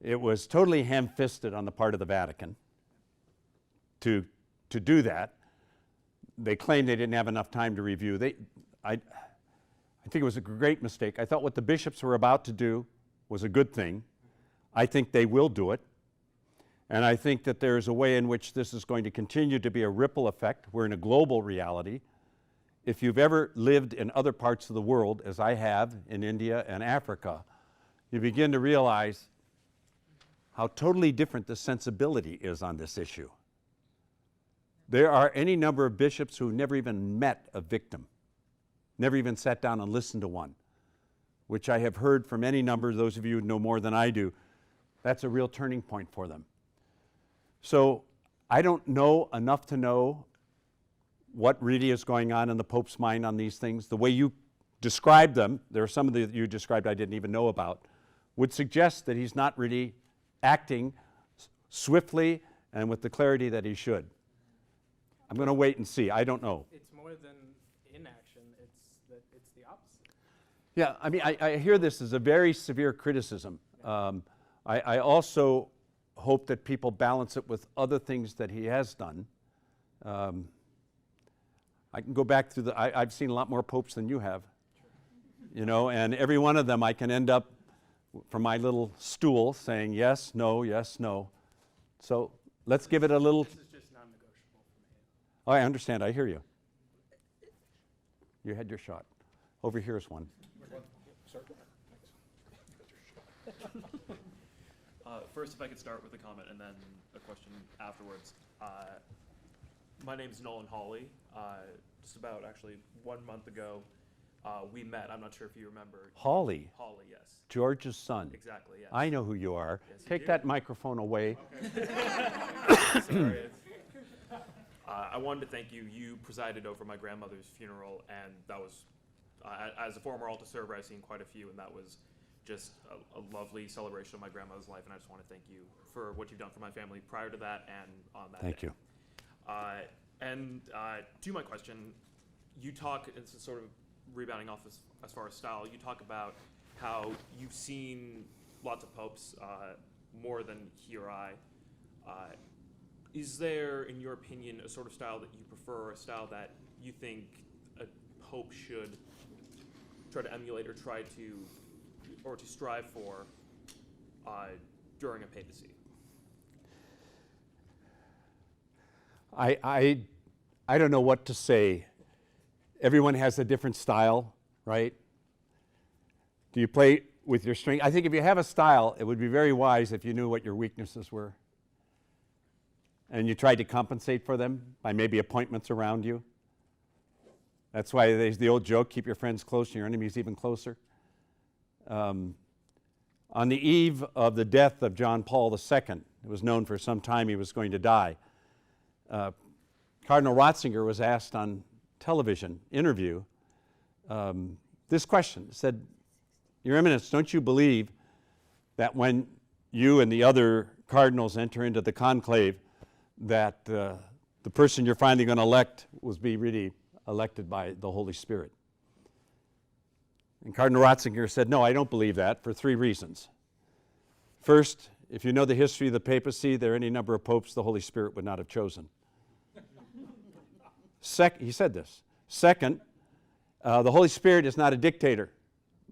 it was totally ham-fisted on the part of the Vatican to do that. They claimed they didn't have enough time to review. I think it was a great mistake. I thought what the bishops were about to do was a good thing. I think they will do it. And I think that there's a way in which this is going to continue to be a ripple effect. We're in a global reality. If you've ever lived in other parts of the world, as I have in India and Africa, you begin to realize how totally different the sensibility is on this issue. There are any number of bishops who never even met a victim, never even sat down and listened to one, which I have heard from any number, those of you who know more than I do. That's a real turning point for them. So I don't know enough to know what really is going on in the Pope's mind on these things. The way you described them, there are some of the you described I didn't even know about, would suggest that he's not really acting swiftly and with the clarity that he should. I'm going to wait and see. I don't know. It's more than inaction. It's the opposite. Yeah, I mean, I hear this as a very severe criticism. I also hope that people balance it with other things that he has done. I can go back through I've seen a lot more popes than you have, you know, and every one of them I can end up from my little stool saying yes, no. So let's give it a little. This is just non-negotiable for me. Oh, I understand. I hear you. You had your shot. Over here is one. First, if I could start with a comment and then a question afterwards. My name's Nolan Hawley. Just about actually 1 month ago, we met. I'm not sure if you remember. Hawley, Hawley, yes. George's son. Exactly, yes. I know who you are. Yes, you Take do? that microphone away. Sorry. I wanted to thank you. You presided over my grandmother's funeral, and that was, as a former altar server, I've seen quite a few, and that was just a lovely celebration of my grandmother's life, and I just want to thank you for what you've done for my family prior to that and on that Thank day. you. And to my question, you talk, it's sort of rebounding off as far as style, you talk about how you've seen lots of popes, more than he or I. Is there, in your opinion, a sort of style that you prefer, a style that you think a pope should try to emulate or to strive for during a papacy? I don't know what to say. Everyone has a different style, right? Do you play with your strength? I think if you have a style, it would be very wise if you knew what your weaknesses were. And you tried to compensate for them by maybe appointments around you. That's why there's the old joke, keep your friends close and your enemies even closer. On the eve of the death of John Paul II, it was known for some time he was going to die. Cardinal Ratzinger was asked on television interview this question. He said, Your Eminence, don't you believe that when you and the other cardinals enter into the conclave that the person you're finally going to elect will be really elected by the Holy Spirit? And Cardinal Ratzinger said, no, I don't believe that for 3 reasons. First, if you know the history of the papacy, there are any number of popes the Holy Spirit would not have chosen. He said this. Second, The Holy Spirit is not a dictator,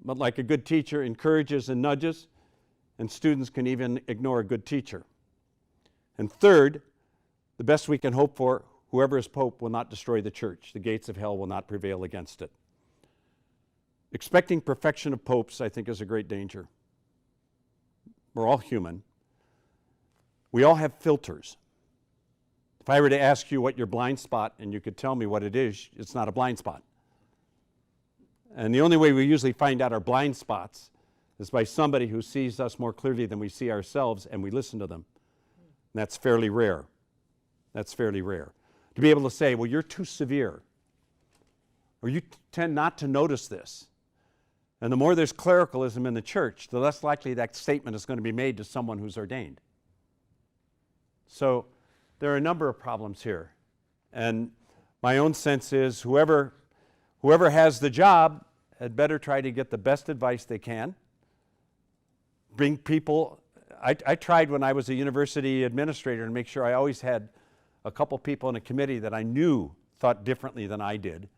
but like a good teacher, encourages and nudges, and students can even ignore a good teacher. And third, the best we can hope for, whoever is Pope will not destroy the church. The gates of hell will not prevail against it. Expecting perfection of popes, I think, is a great danger. We're all human. We all have filters. If I were to ask you what your blind spot and you could tell me what it is, it's not a blind spot. And the only way we usually find out our blind spots is by somebody who sees us more clearly than we see ourselves and we listen to them. And that's fairly rare. That's fairly rare. To be able to say, well, you're too severe, or you tend not to notice this. And the more there's clericalism in the church, the less likely that statement is going to be made to someone who's ordained. So there are a number of problems here. And my own sense is whoever has the job had better try to get the best advice they can. Bring people. I tried when I was a university administrator to make sure I always had a couple people in a committee that I knew thought differently than I did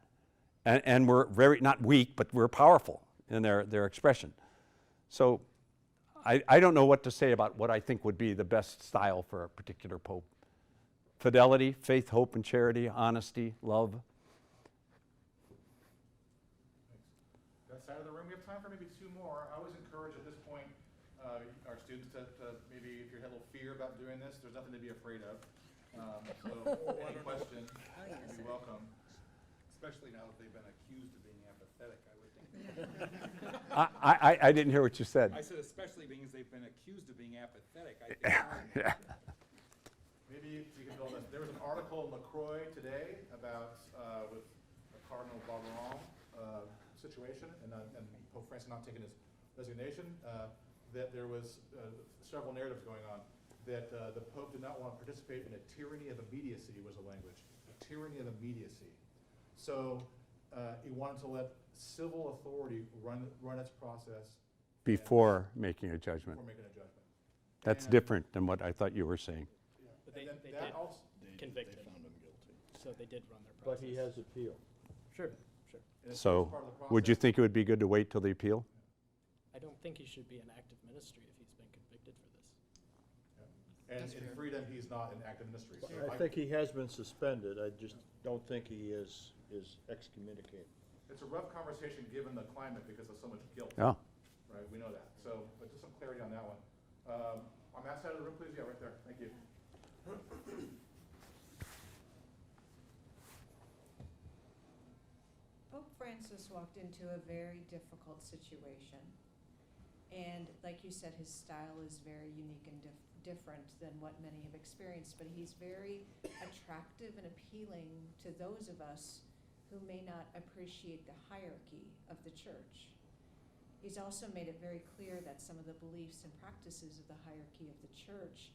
and were very, not weak, but were powerful in their expression. So I don't know what to say about what I think would be the best style for a particular pope. Fidelity, faith, hope, and charity, honesty, love. That side of the room, we have time for maybe two more. I always encourage at this point our students to maybe, if you had a little fear about doing this, there's nothing to be afraid of. So any question, you'd be welcome. Especially now that they've been accused of being apathetic, I would think. I didn't hear what you said. I said especially because they've been accused of being apathetic. I think Maybe you can build this. There was an article in LaCroix today about with the Cardinal Barbaron situation and Pope Francis not taking his resignation, that there was several narratives going on that the Pope did not want to participate in a tyranny of immediacy was the language. A tyranny of immediacy. So he wanted to let civil authority run its process Before making a judgment. before making a judgment. That's And- different than what I thought you were saying. But And they then did that also, convict him, found him guilty. so they did run their But process. he has appeal. Sure, sure. and it's So part of the would you process. think it would be good to wait till the appeal? I don't think he should be in active ministry if he's been convicted for this. And That's in fair. freedom, he's not in active ministry. So I think he has been suspended, I just don't think he is excommunicated. it's a rough conversation given the climate because of so much guilt. Oh. Right, we know that. So, but just some clarity on that one. On that side of the room, please. Yeah, right there. Thank you. Pope Francis walked into a very difficult situation. And like you said, his style is very unique and different than what many have experienced, but he's very attractive and appealing to those of us who may not appreciate the hierarchy of the church. He's also made it very clear that some of the beliefs and practices of the hierarchy of the church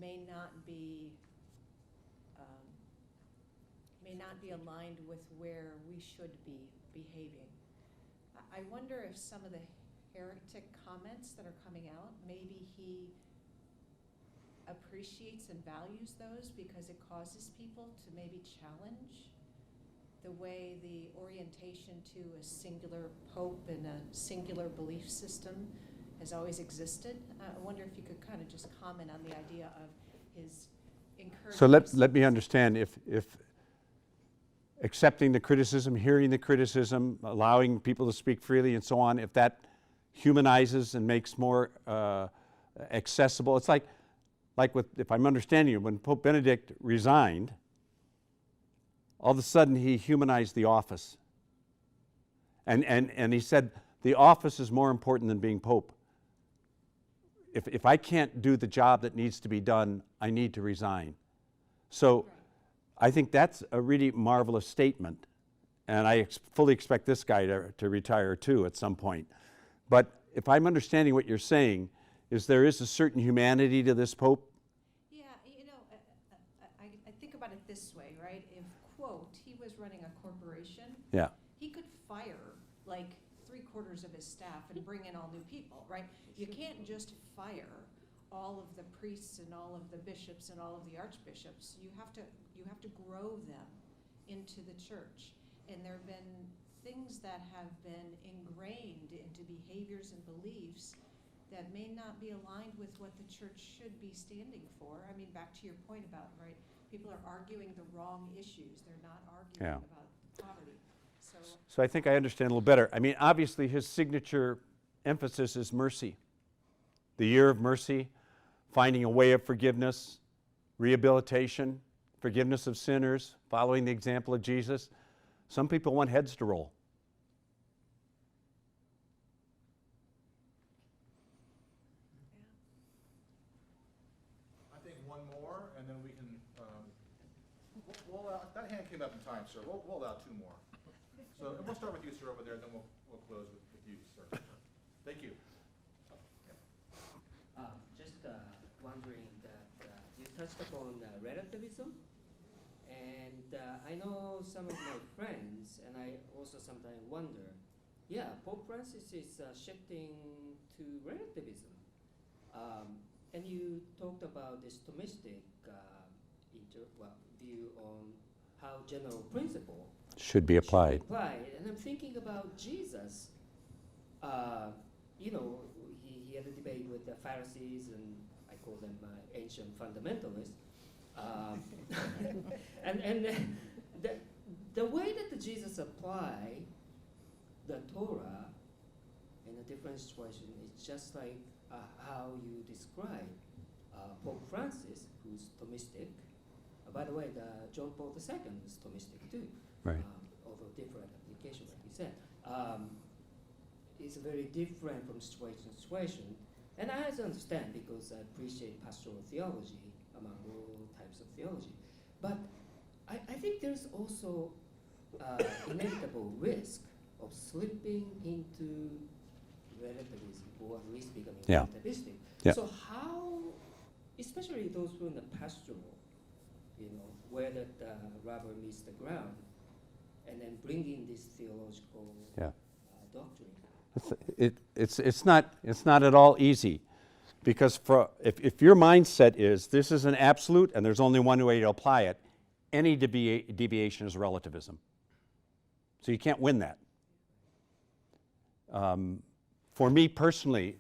may not be aligned with where we should be behaving. I wonder if some of the heretic comments that are coming out, maybe he appreciates and values those because it causes people to maybe challenge the way the orientation to a singular pope and a singular belief system has always existed. I wonder if you could kind of just comment on the idea of his encouragement. So let me understand, if accepting the criticism, hearing the criticism, allowing people to speak freely and so on, if that humanizes and makes more accessible, it's like with, if I'm understanding you, when Pope Benedict resigned, all of a sudden he humanized the office. And he said, the office is more important than being Pope. If I can't do the job that needs to be done, I need to resign. So I think that's a really marvelous statement. And I fully expect this guy to retire too at some point. But if I'm understanding what you're saying, is there is a certain humanity to this Pope? Yeah, you know, I think about it this way, right? If, quote, he was running a corporation, Yeah. he could fire like 3/4 of his staff and bring in all new people, right? You can't just fire all of the priests and all of the bishops and all of the archbishops. You have to grow them into the church. And there have been things that have been ingrained into behaviors and beliefs that may not be aligned with what the church should be standing for. I mean, back to your point about, right, people are arguing the wrong issues. They're not arguing Yeah. about poverty. So I think I understand a little better. I mean, obviously his signature emphasis is mercy. The year of mercy, finding a way of forgiveness, rehabilitation, forgiveness of sinners, following the example of Jesus. Some people want heads to roll. I think one more, and then we can, that hand came up in time, sir. We'll allow two more. So we'll start with you, sir, over there, then we'll close with you, sir. Thank you. Just wondering that you touched upon relativism, and I know some of my friends, and I also sometimes wonder, yeah, Pope Francis is shifting to relativism. And you talked about this Thomistic view on how general principle Should be applied. And I'm thinking about Jesus. You know, he had a debate with the Pharisees, and I call them ancient fundamentalists. And the way that Jesus applied the Torah in a different situation is just like how you describe Pope Francis, who's Thomistic. By the way, John Paul II is Thomistic too. Right. Although different application, like you said. It's very different from situation to situation. And I also understand because I appreciate pastoral theology among all types of theology. But I think there's also inevitable risk of slipping into relativism, or at least becoming relativistic. Yeah. So how, especially those who are in the pastoral, you know, where that rubber meets the ground, and then bringing this theological doctrine. It's not at all easy, because if your mindset is this is an absolute and there's only one way to apply it, any deviation is relativism. So you can't win that. For me personally,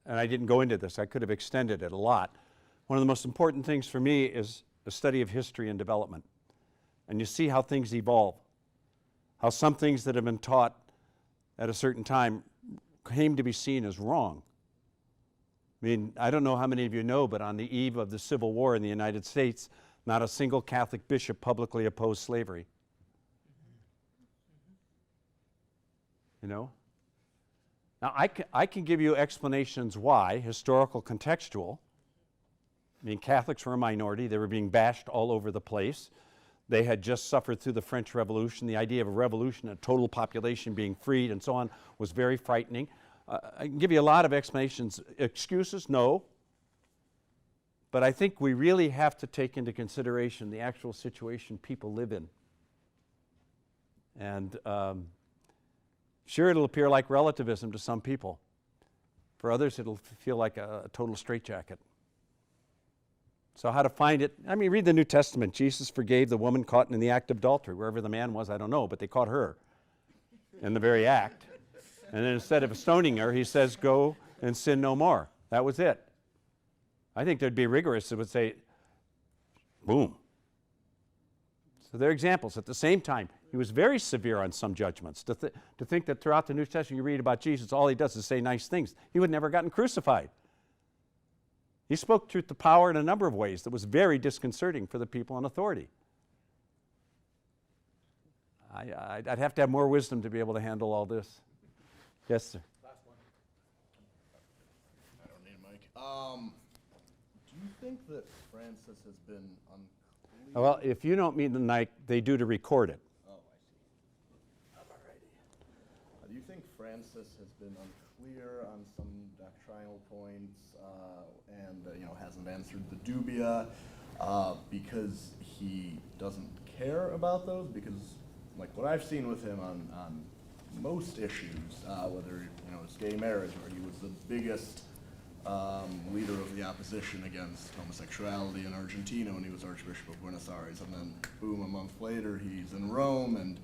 and I didn't go into this, I could have extended it a lot. One of the most important things for me is a study of history and development. And you see how things evolve, how some things that have been taught at a certain time came to be seen as wrong. I mean, I don't know how many of you know, but on the eve of the Civil War in the United States, not a single Catholic bishop publicly opposed slavery. You know? Now, I can give you explanations why, historical, contextual. I mean, Catholics were a minority. They were being bashed all over the place. They had just suffered through the French Revolution. The idea of a revolution, a total population being freed and so on, was very frightening. I can give you a lot of explanations. Excuses? No. But I think we really have to take into consideration the actual situation people live in. And sure, it'll appear like relativism to some people. For others, it'll feel like a total straitjacket. So how to find it? I mean, read the New Testament. Jesus forgave the woman caught in the act of adultery. Wherever the man was, I don't know, but they caught her in the very act. And then instead of stoning her, he says, go and sin no more. That was it. I think there'd be rigorous that would say, boom. So they're examples. At the same time, he was very severe on some judgments. To think that throughout the New Testament you read about Jesus, all he does is say nice things. He would never have gotten crucified. He spoke truth to power in a number of ways that was very disconcerting for the people in authority. I'd have to have more wisdom to be able to handle all this. Yes, sir. Last one. I don't need a mic. Do you think that Francis has been unclear? Well, if you don't mean the night, they do to record it. Oh, I see. Do you think Francis has been unclear on some doctrinal points and hasn't answered the dubia because he doesn't care about those? Because like what I've seen with him on most issues, whether it's gay marriage, where he was the biggest leader of the opposition against homosexuality in Argentina when he was Archbishop of Buenos Aires, and then boom, a month later he's in Rome, and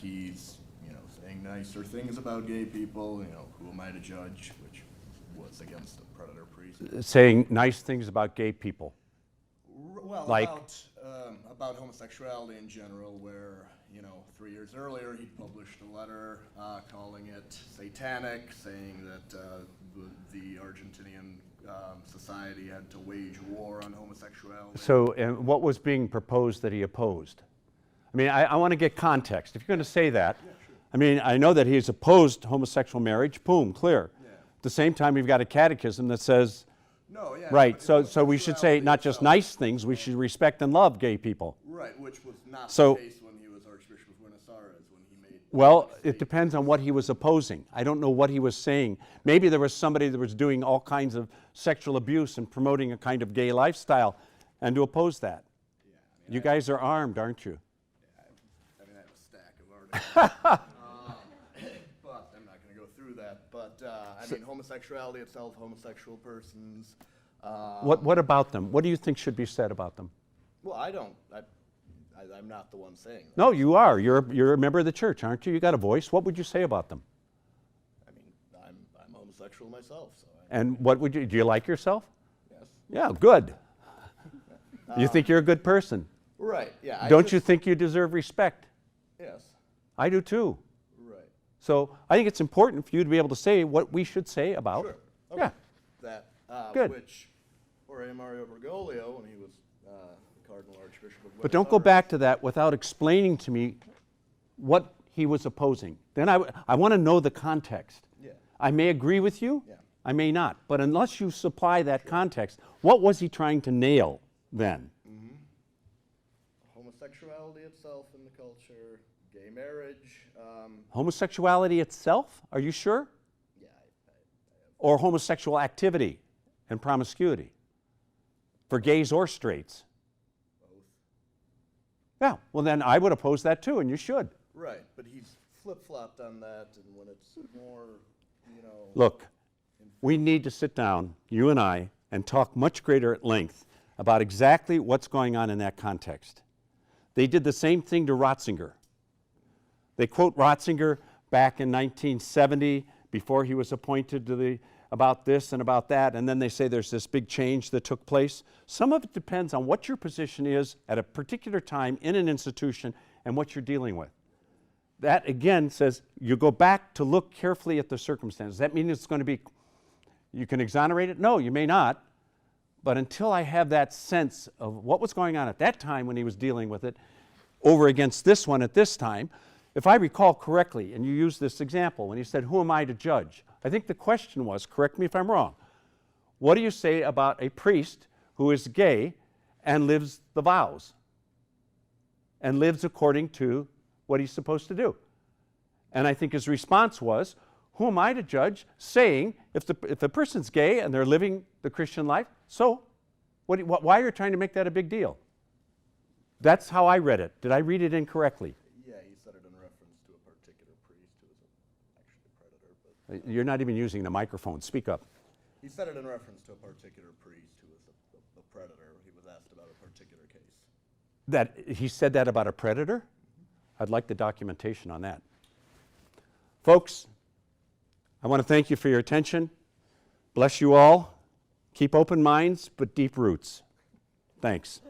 He's, saying nicer things about gay people, who am I to judge, which was against the predator priest. Saying nice things about gay people. Well, Like? about homosexuality in general, where, 3 years earlier he published a letter calling it satanic, saying that the Argentinian society had to wage war on homosexuality. So what was being proposed that he opposed? I mean, I want to get context. If you're going to say that, Yeah, sure. I mean, I know that he's opposed homosexual marriage, boom, clear. Yeah. At the same time, we've got a catechism that says, No, yeah. right, but so we should say homosexuality not just itself- nice things, we should respect and love gay people. Right, which was not So- the case when he was Archbishop of Buenos Aires, when he made. Well, it depends on what he was opposing. I don't know what he was saying. Maybe there was somebody that was doing all kinds of sexual abuse and promoting a kind of gay lifestyle, and to oppose that. Yeah, You guys are armed, aren't you? I have a stack of articles. But I'm not going to go through that. But homosexuality itself, homosexual persons. What about them? What do you think should be said about them? Well, I don't. I'm not the one saying that. No, you are. You're a member of the church, aren't you? You got a voice. What would you say about them? I'm homosexual myself, so. And what would you? Do you like yourself? Yes. Yeah, good. You think you're a good person? Right. Yeah. Don't you think you deserve respect? Yes. I do too. Right. So I think it's important for you to be able to say what we should say about. Sure. Okay. Yeah. That. Good. Which Jorge Mario Bergoglio, when he was Cardinal Archbishop of Buenos But don't go Aires- back to that without explaining to me what he was opposing. Then I want to know the context. Yeah. I may agree with you, Yeah. I may not. But unless you supply that context, what was he trying to nail then? Homosexuality itself in the culture, gay marriage. Homosexuality itself? Are you sure? Yeah. Or homosexual activity and promiscuity? For gays or straights? Both. Yeah, well then I would oppose that too, and you should. Right, but he's flip-flopped on that, and when it's more, Look, we need to sit down, you and I, and talk much greater at length about exactly what's going on in that context. They did the same thing to Ratzinger. They quote Ratzinger back in 1970 before he was appointed to about this and about that, and then they say there's this big change that took place. Some of it depends on what your position is at a particular time in an institution and what you're dealing with. That, again, says you go back to look carefully at the circumstances. That means it's going to be, you can exonerate it? No, you may not. But until I have that sense of what was going on at that time when he was dealing with it, over against this one at this time, if I recall correctly, and you used this example, when he said, who am I to judge? I think the question was, correct me if I'm wrong, what do you say about a priest who is gay and lives the vows and lives according to what he's supposed to do? And I think his response was, who am I to judge, saying if the person's gay and they're living the Christian life, so why are you trying to make that a big deal? That's how I read it. Did I read it incorrectly? Yeah, he said it in reference to a particular priest who was actually a predator. But You're not even using the microphone. Speak up. he said it in reference to a particular priest who was a predator. He was asked about a particular case. That he said that about a predator? I'd like the documentation on that. Folks, I want to thank you for your attention. Bless you all. Keep open minds, but deep roots. Thanks.